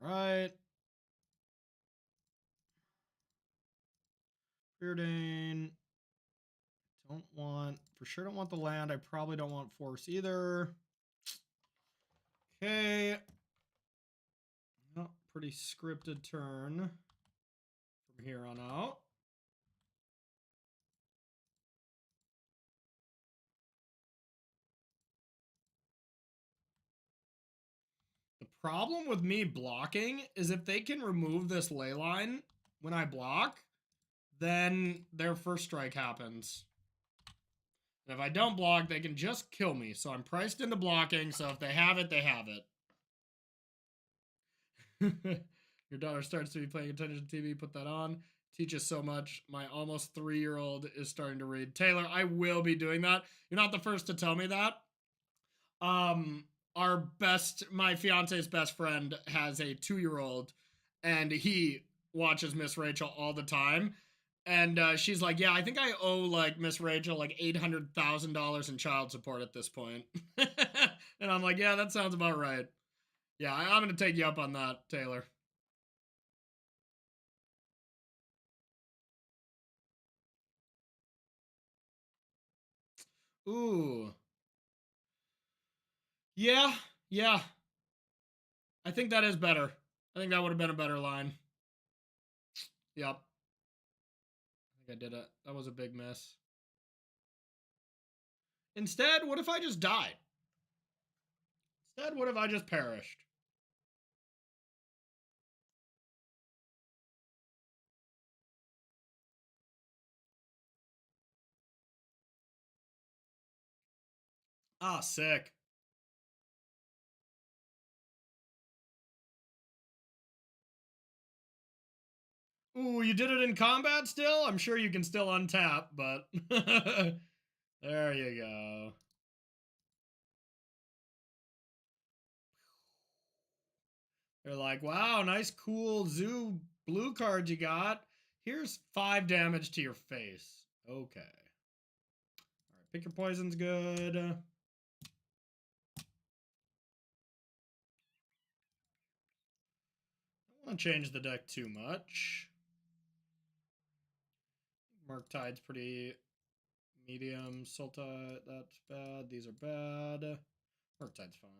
All right. Preordain. For sure don't want the land. I probably don't want force either. Okay. Oh, pretty scripted turn from here on out. The problem with me blocking is if they can remove this ley line when I block, then their first strike happens. And if I don't block, they can just kill me. So I'm priced into blocking, so if they have it, they have it. Your daughter starts to be paying attention to TV, put that on. Teaches so much. My almost 3-year-old is starting to read. Taylor, I will be doing that. You're not the first to tell me that. My fiance's best friend has a 2-year-old, and he watches Miss Rachel all the time. And she's like, yeah, I think I owe like Miss Rachel like $800,000 in child support at this point. And I'm like, yeah, that sounds about right. Yeah, I'm gonna take you up on that, Taylor. Ooh. Yeah, yeah. I think that is better. I think that would have been a better line. Yep. I think I did it. That was a big miss. Instead, what if I just died? Instead, what if I just perished? Ah, sick. Ooh, you did it in combat still? I'm sure you can still untap, but there you go. They're like, wow, nice cool zoo blue card you got. Here's 5 damage to your face. Okay. All right, pick your poisons good. I don't want to change the deck too much. Murktide's pretty medium. Sultai, that's bad. These are bad. Murktide's fine.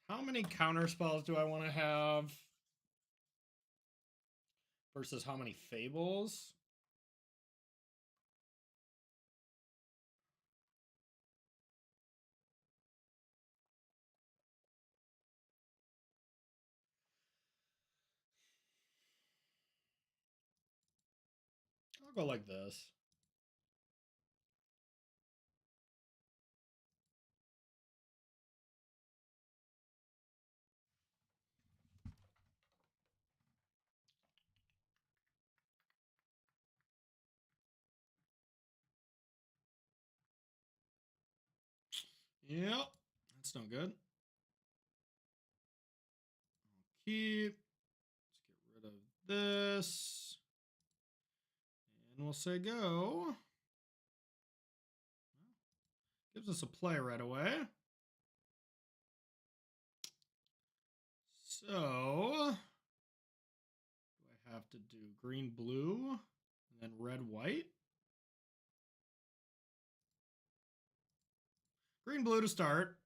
How many counter spells do I want to have? Versus how many fables? I'll go like this. Yep, that's no good. Keep. Let's get rid of this. And we'll say go. Gives us a play right away. So, do I have to do green, blue, and then red, white? Green, blue to start.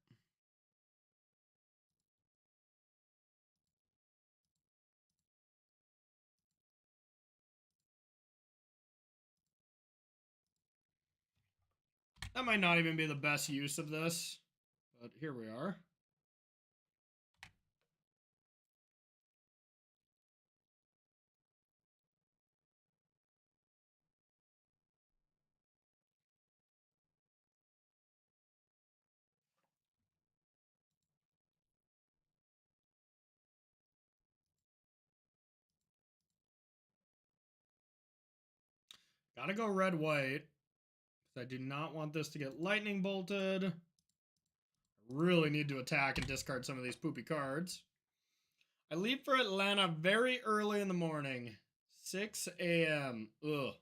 That might not even be the best use of this, but here we are. Gotta go red, white. Because I do not want this to get lightning bolted. I really need to attack and discard some of these poopy cards. I leave for Atlanta very early in the morning. 6 a.m. Ugh.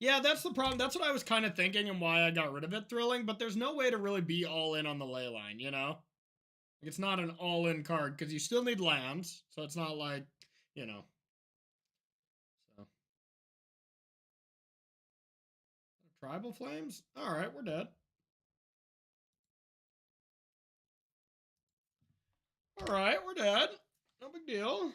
Yeah, that's the problem. That's what I was kind of thinking and why I got rid of it, Thrilling, but there's no way to really be all in on the ley line, you know? It's not an all in card because you still need lands, so it's not like, you know. So. Tribal Flames? Alright, we're dead. Alright, we're dead. No big deal.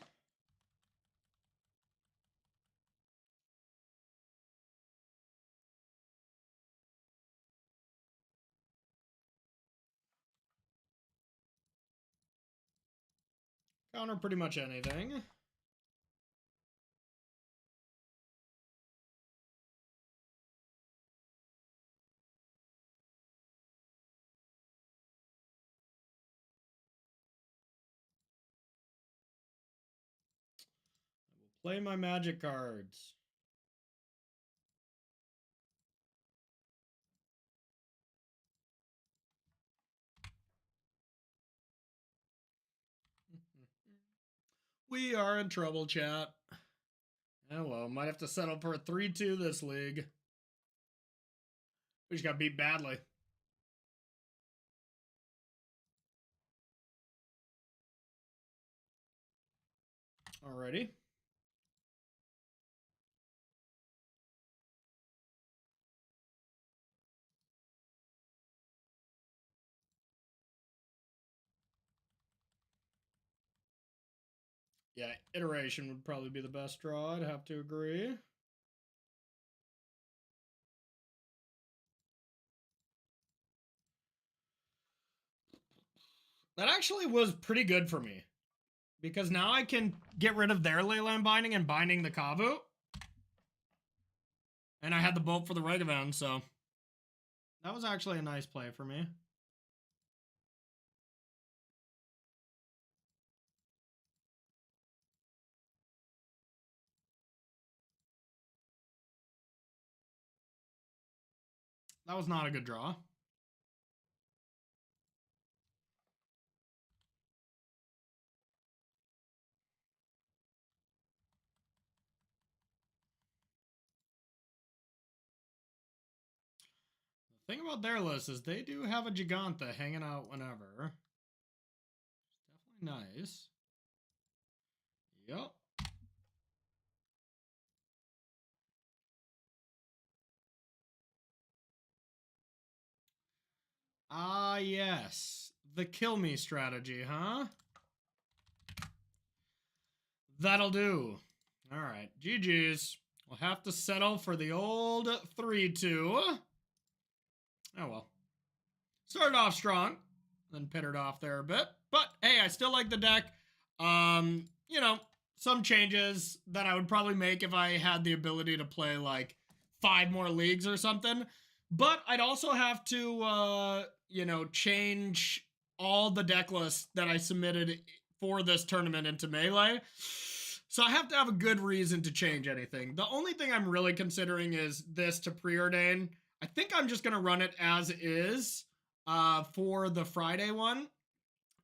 Counter pretty much anything. I will play my magic cards. We are in trouble, chat. Oh well, might have to settle for a 3-2 this league. We just got beat badly. Alrighty. Yeah, iteration would probably be the best draw. I'd have to agree. That actually was pretty good for me. Because now I can get rid of their Leyline binding and binding the Kavu. And I had the boat for the Regavan, so that was actually a nice play for me. That was not a good draw. The thing about their list is they do have a Giganta hanging out whenever. Definitely nice. Yep. Ah, yes. The kill me strategy, huh? That'll do. All right. GG's. We'll have to settle for the old 3-2. Oh, well. Started off strong, then pittered off there a bit. But, hey, I still like the deck. You know, some changes that I would probably make if I had the ability to play, like, 5 more leagues or something. But I'd also have to, you know, change all the deck lists that I submitted for this tournament into Melee. So I have to have a good reason to change anything. The only thing I'm really considering is this to preordain. I think I'm just going to run it as is for the Friday one.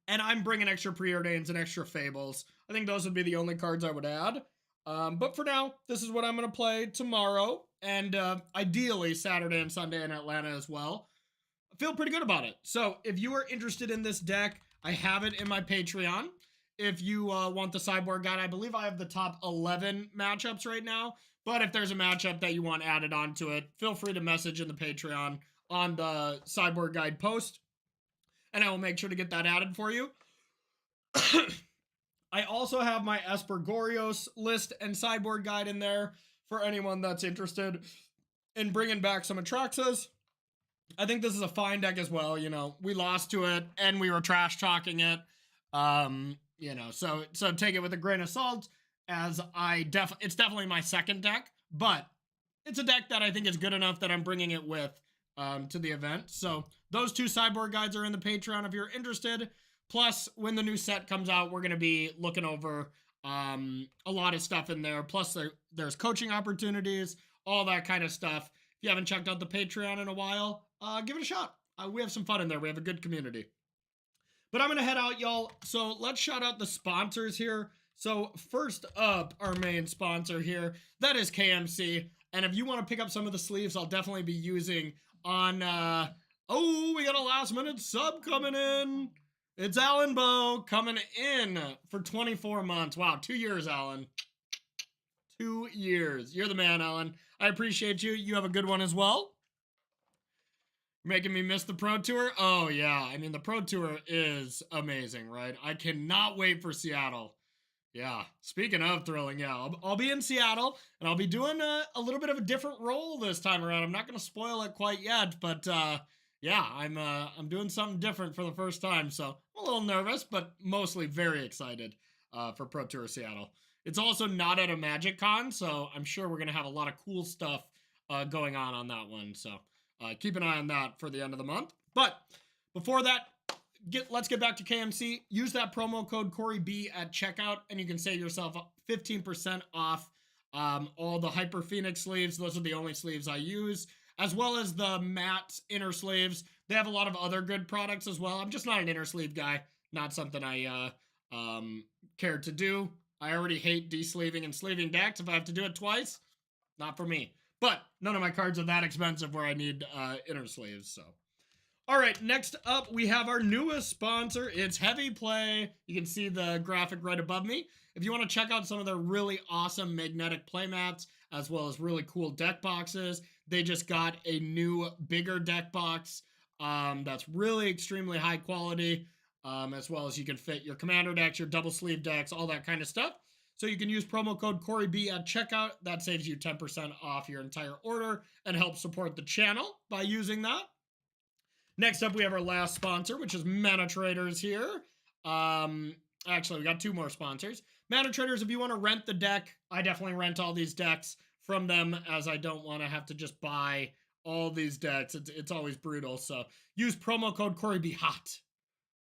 And I'm bringing extra preordains and extra fables. I think those would be the only cards I would add. But for now, this is what I'm going to play tomorrow. And ideally Saturday and Sunday in Atlanta as well. I feel pretty good about it. So if you are interested in this deck, I have it in my Patreon. If you want the sideboard guide, I believe I have the top 11 matchups right now. But if there's a matchup that you want added onto it, feel free to message in the Patreon on the sideboard guide post. And I will make sure to get that added for you. I also have my Espergorios list and sideboard guide in there for anyone that's interested in bringing back some Atraxas. I think this is a fine deck as well. You know, we lost to it and we were trash talking it. You know, so take it with a grain of salt, as it's definitely my second deck, but it's a deck that I think is good enough that I'm bringing it with to the event. So those 2 sideboard guides are in the Patreon if you're interested. Plus, when the new set comes out, we're going to be looking over a lot of stuff in there. Plus, there's coaching opportunities, all that kind of stuff. If you haven't checked out the Patreon in a while, give it a shot. We have some fun in there. We have a good community. But I'm going to head out, y'all. So let's shout out the sponsors here. So first up, our main sponsor here, that is KMC. And if you want to pick up some of the sleeves, I'll definitely be using on, oh, we got a last minute sub coming in. It's Alan Bow coming in for 24 months. Wow, 2 years, Alan. 2 years. You're the man, Alan. I appreciate you. You have a good one as well. Making me miss the Pro Tour? Oh, yeah. I mean, the Pro Tour is amazing, right? I cannot wait for Seattle. Yeah. Speaking of thrilling, yeah, I'll be in Seattle, and I'll be doing a little bit of a different role this time around. I'm not going to spoil it quite yet, but yeah, I'm doing something different for the first time, so I'm a little nervous, but mostly very excited for Pro Tour Seattle. It's also not at a Magic Con, so I'm sure we're going to have a lot of cool stuff going on that one, so keep an eye on that for the end of the month. But before that, let's get back to KMC. Use that promo code CoreyB at checkout, and you can save yourself 15% off all the Hyper Phoenix sleeves. Those are the only sleeves I use, as well as the matte inner sleeves. They have a lot of other good products as well. I'm just not an inner sleeve guy. Not something I care to do. I already hate de-sleeving and sleeving decks. If I have to do it twice, not for me. But none of my cards are that expensive where I need inner sleeves, so. All right, next up, we have our newest sponsor. It's Heavy Play. You can see the graphic right above me. If you want to check out some of their really awesome magnetic playmats, as well as really cool deck boxes, they just got a new, bigger deck box that's really extremely high quality. as well as you can fit your commander decks, your double sleeve decks, all that kind of stuff. So you can use promo code CoreyB at checkout. That saves you 10% off your entire order and helps support the channel by using that. Next up, we have our last sponsor, which is Mana Traders here. Actually, we got two more sponsors. Mana Traders, if you want to rent the deck, I definitely rent all these decks from them, as I don't want to have to just buy all these decks. It's always brutal. So use promo code CoreyBHot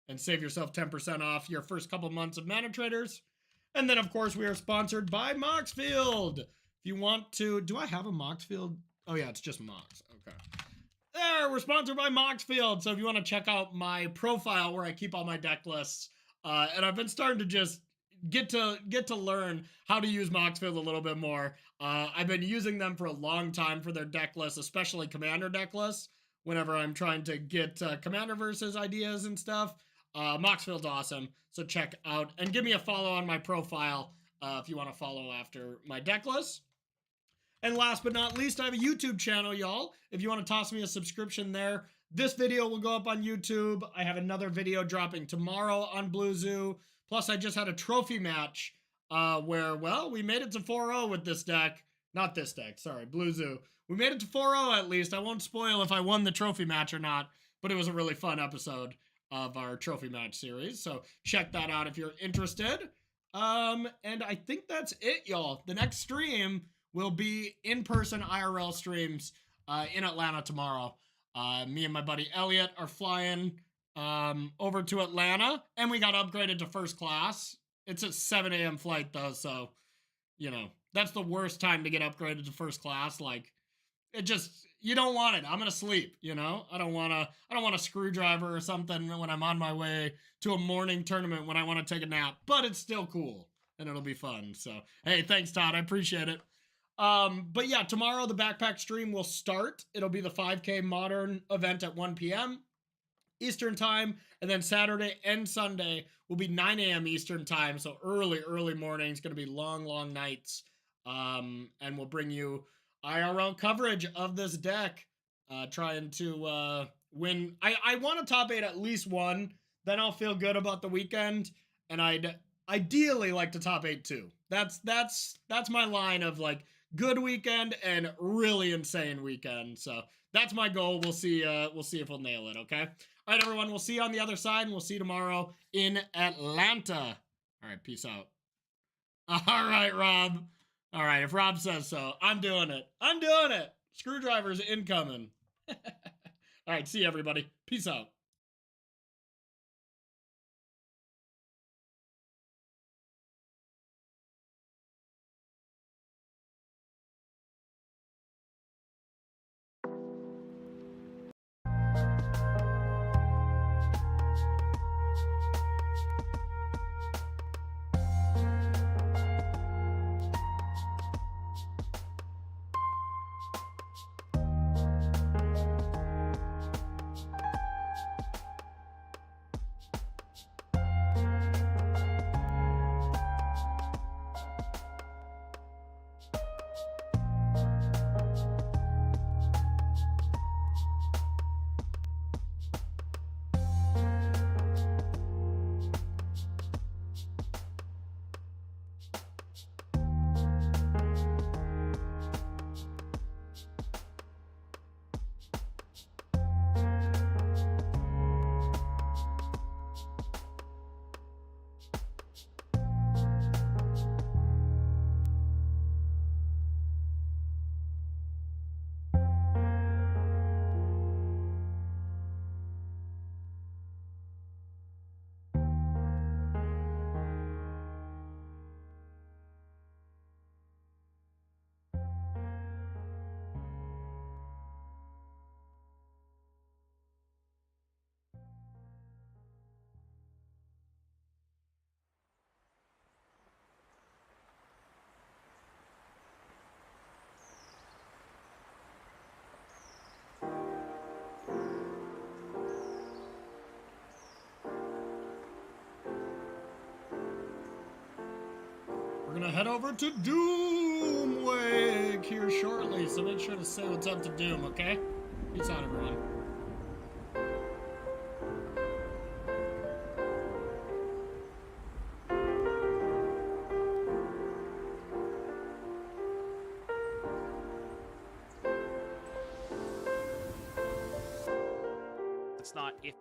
and save yourself 10% off your first couple months of Mana Traders. And then, of course, we are sponsored by Moxfield. If you want to... Do I have a Moxfield? Oh, yeah, it's just Mox. Okay. There, we're sponsored by Moxfield. So if you want to check out my profile where I keep all my deck lists, and I've been starting to just get to learn how to use Moxfield a little bit more. I've been using them for a long time for their deck lists, especially Commander deck lists, whenever I'm trying to get Commander versus ideas and stuff. Moxfield's awesome, so check out and give me a follow on my profile if you want to follow after my deck list. And last but not least, I have a YouTube channel, y'all. If you want to toss me a subscription there, this video will go up on YouTube. I have another video dropping tomorrow on Blue Zoo. Plus, I just had a trophy match where, well, we made it to 4-0 with this deck. Not this deck, sorry, Blue Zoo. We made it to 4-0 at least. I won't spoil if I won the trophy match or not, but it was a really fun episode of our trophy match series. So check that out if you're interested. And I think that's it, y'all. The next stream will be in-person IRL streams in Atlanta tomorrow. Me and my buddy Elliot are flying over to Atlanta, and we got upgraded to first class. It's a 7 a.m. flight though, so you know that's the worst time to get upgraded to first class. Like, it just, you don't want it. I'm gonna sleep, you know. I don't want a screwdriver or something when I'm on my way to a morning tournament when I want to take a nap. But it's still cool and it'll be fun. So hey, thanks Todd, I appreciate it. But yeah, tomorrow the backpack stream will start. It'll be the 5K Modern event at 1 p.m. Eastern time, and then Saturday and Sunday will be 9 a.m. Eastern time, so early morning. It's going to be long nights, and we'll bring you IRL coverage of this deck, trying to win. I want to top 8 at least one, then I'll feel good about the weekend, and I'd ideally like to top 8 too. That's my line of like good weekend and really insane weekend. So that's my goal. We'll see if we'll nail it. Okay. All right, everyone. We'll see you on the other side, and we'll see you tomorrow in Atlanta. All right. Peace out. All right, Rob. All right. If Rob says so, I'm doing it. I'm doing it. Screwdrivers incoming. All right. See you, everybody. Peace out. We're gonna head over to Doomwig here shortly, so make sure to say what's up to Doom, okay? Peace out, everyone. It's not if